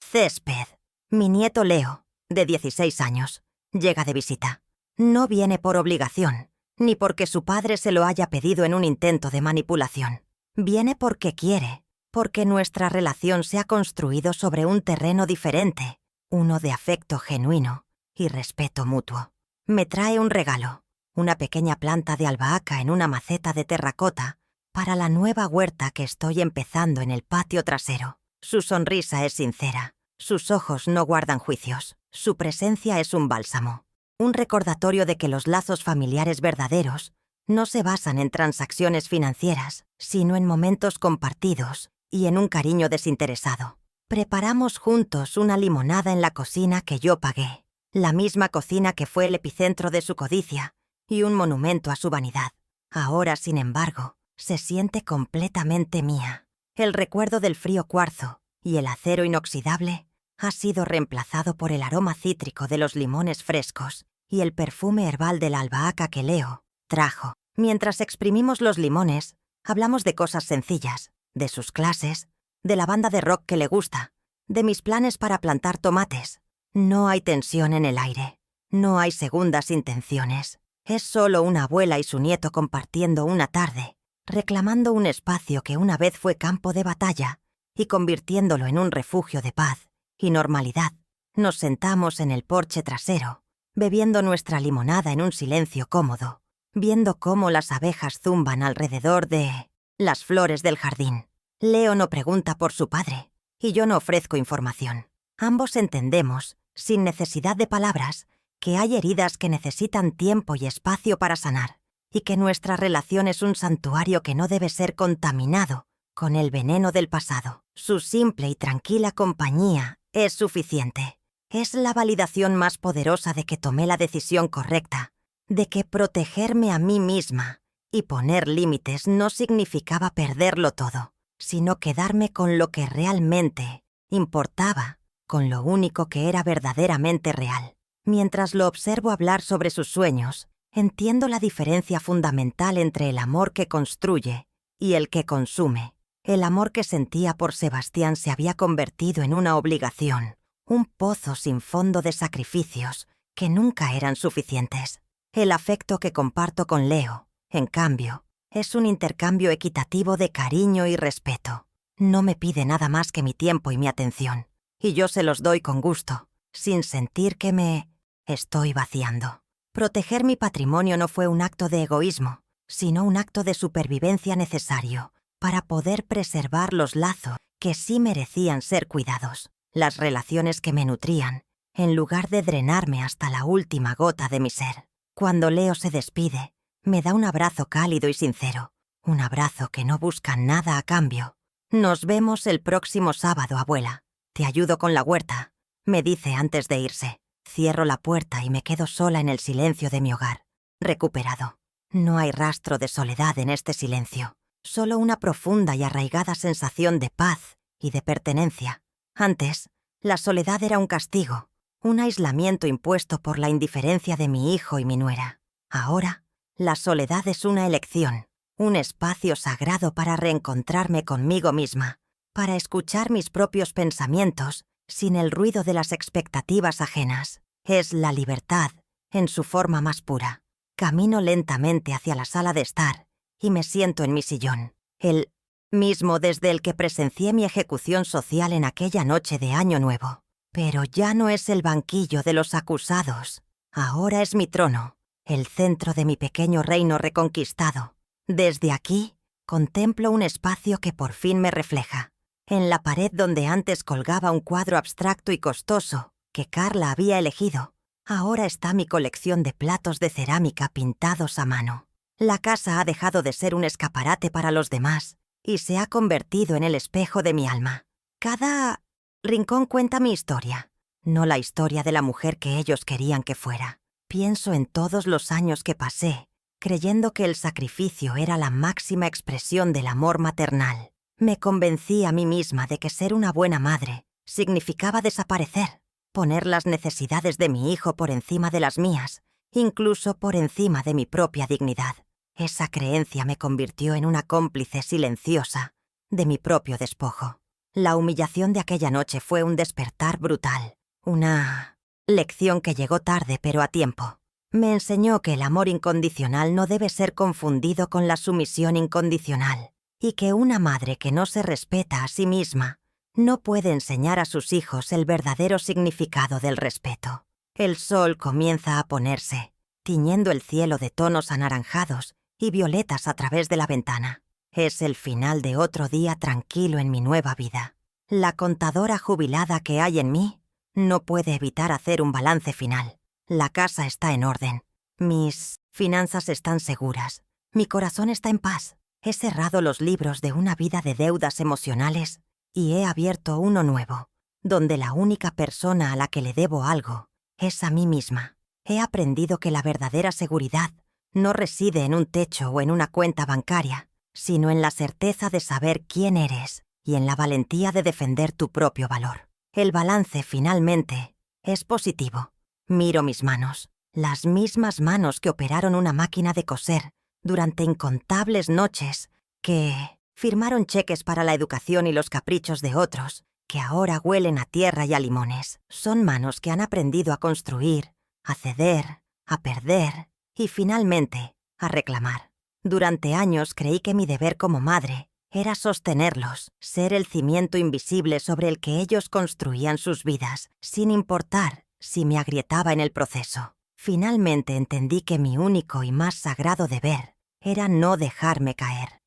césped. Mi nieto Leo, de 16 años, llega de visita. No viene por obligación, ni porque su padre se lo haya pedido en un intento de manipulación. Viene porque quiere, porque nuestra relación se ha construido sobre un terreno diferente, uno de afecto genuino y respeto mutuo. Me trae un regalo, una pequeña planta de albahaca en una maceta de terracota para la nueva huerta que estoy empezando en el patio trasero. Su sonrisa es sincera, sus ojos no guardan juicios, su presencia es un bálsamo, un recordatorio de que los lazos familiares verdaderos no se basan en transacciones financieras, sino en momentos compartidos y en un cariño desinteresado. Preparamos juntos una limonada en la cocina que yo pagué, la misma cocina que fue el epicentro de su codicia y un monumento a su vanidad. Ahora, sin embargo, se siente completamente mía. El recuerdo del frío cuarzo y el acero inoxidable ha sido reemplazado por el aroma cítrico de los limones frescos y el perfume herbal de la albahaca que Leo trajo. Mientras exprimimos los limones, hablamos de cosas sencillas, de sus clases, de la banda de rock que le gusta, de mis planes para plantar tomates. No hay tensión en el aire, no hay segundas intenciones. Es solo una abuela y su nieto compartiendo una tarde, reclamando un espacio que una vez fue campo de batalla y convirtiéndolo en un refugio de paz y normalidad. Nos sentamos en el porche trasero, bebiendo nuestra limonada en un silencio cómodo, viendo cómo las abejas zumban alrededor de las flores del jardín. Leo no pregunta por su padre, y yo no ofrezco información. Ambos entendemos, sin necesidad de palabras, que hay heridas que necesitan tiempo y espacio para sanar, y que nuestra relación es un santuario que no debe ser contaminado con el veneno del pasado. Su simple y tranquila compañía es suficiente. Es la validación más poderosa de que tomé la decisión correcta, de que protegerme a mí misma y poner límites no significaba perderlo todo, sino quedarme con lo que realmente importaba, con lo único que era verdaderamente real. Mientras lo observo hablar sobre sus sueños, entiendo la diferencia fundamental entre el amor que construye y el que consume. El amor que sentía por Sebastián se había convertido en una obligación, un pozo sin fondo de sacrificios que nunca eran suficientes. El afecto que comparto con Leo, en cambio, es un intercambio equitativo de cariño y respeto. No me pide nada más que mi tiempo y mi atención, y yo se los doy con gusto, sin sentir que me estoy vaciando. Proteger mi patrimonio no fue un acto de egoísmo, sino un acto de supervivencia necesario para poder preservar los lazos que sí merecían ser cuidados, las relaciones que me nutrían, en lugar de drenarme hasta la última gota de mi ser. Cuando Leo se despide, me da un abrazo cálido y sincero, un abrazo que no busca nada a cambio. Nos vemos el próximo sábado, abuela. Te ayudo con la huerta, me dice antes de irse. Cierro la puerta y me quedo sola en el silencio de mi hogar. Recuperado. No hay rastro de soledad en este silencio, solo una profunda y arraigada sensación de paz y de pertenencia. Antes, la soledad era un castigo, un aislamiento impuesto por la indiferencia de mi hijo y mi nuera. Ahora, la soledad es una elección, un espacio sagrado para reencontrarme conmigo misma, para escuchar mis propios pensamientos sin el ruido de las expectativas ajenas. Es la libertad en su forma más pura. Camino lentamente hacia la sala de estar y me siento en mi sillón, el mismo desde el que presencié mi ejecución social en aquella noche de Año Nuevo. Pero ya no es el banquillo de los acusados. Ahora es mi trono, el centro de mi pequeño reino reconquistado. Desde aquí, contemplo un espacio que por fin me refleja. En la pared donde antes colgaba un cuadro abstracto y costoso que Carla había elegido, ahora está mi colección de platos de cerámica pintados a mano. La casa ha dejado de ser un escaparate para los demás y se ha convertido en el espejo de mi alma. Cada rincón cuenta mi historia, no la historia de la mujer que ellos querían que fuera. Pienso en todos los años que pasé, creyendo que el sacrificio era la máxima expresión del amor maternal. Me convencí a mí misma de que ser una buena madre significaba desaparecer, poner las necesidades de mi hijo por encima de las mías, incluso por encima de mi propia dignidad. Esa creencia me convirtió en una cómplice silenciosa de mi propio despojo. La humillación de aquella noche fue un despertar brutal, una lección que llegó tarde pero a tiempo. Me enseñó que el amor incondicional no debe ser confundido con la sumisión incondicional, y que una madre que no se respeta a sí misma no puede enseñar a sus hijos el verdadero significado del respeto. El sol comienza a ponerse, tiñendo el cielo de tonos anaranjados y violetas a través de la ventana. Es el final de otro día tranquilo en mi nueva vida. La contadora jubilada que hay en mí no puede evitar hacer un balance final. La casa está en orden. Mis finanzas están seguras. Mi corazón está en paz. He cerrado los libros de una vida de deudas emocionales y he abierto uno nuevo, donde la única persona a la que le debo algo es a mí misma. He aprendido que la verdadera seguridad no reside en un techo o en una cuenta bancaria, sino en la certeza de saber quién eres y en la valentía de defender tu propio valor. El balance, finalmente, es positivo. Miro mis manos, las mismas manos que operaron una máquina de coser durante incontables noches, que firmaron cheques para la educación y los caprichos de otros, que ahora huelen a tierra y a limones. Son manos que han aprendido a construir, a ceder, a perder y finalmente a reclamar. Durante años creí que mi deber como madre era sostenerlos, ser el cimiento invisible sobre el que ellos construían sus vidas, sin importar si me agrietaba en el proceso. Finalmente entendí que mi único y más sagrado deber era no dejarme caer.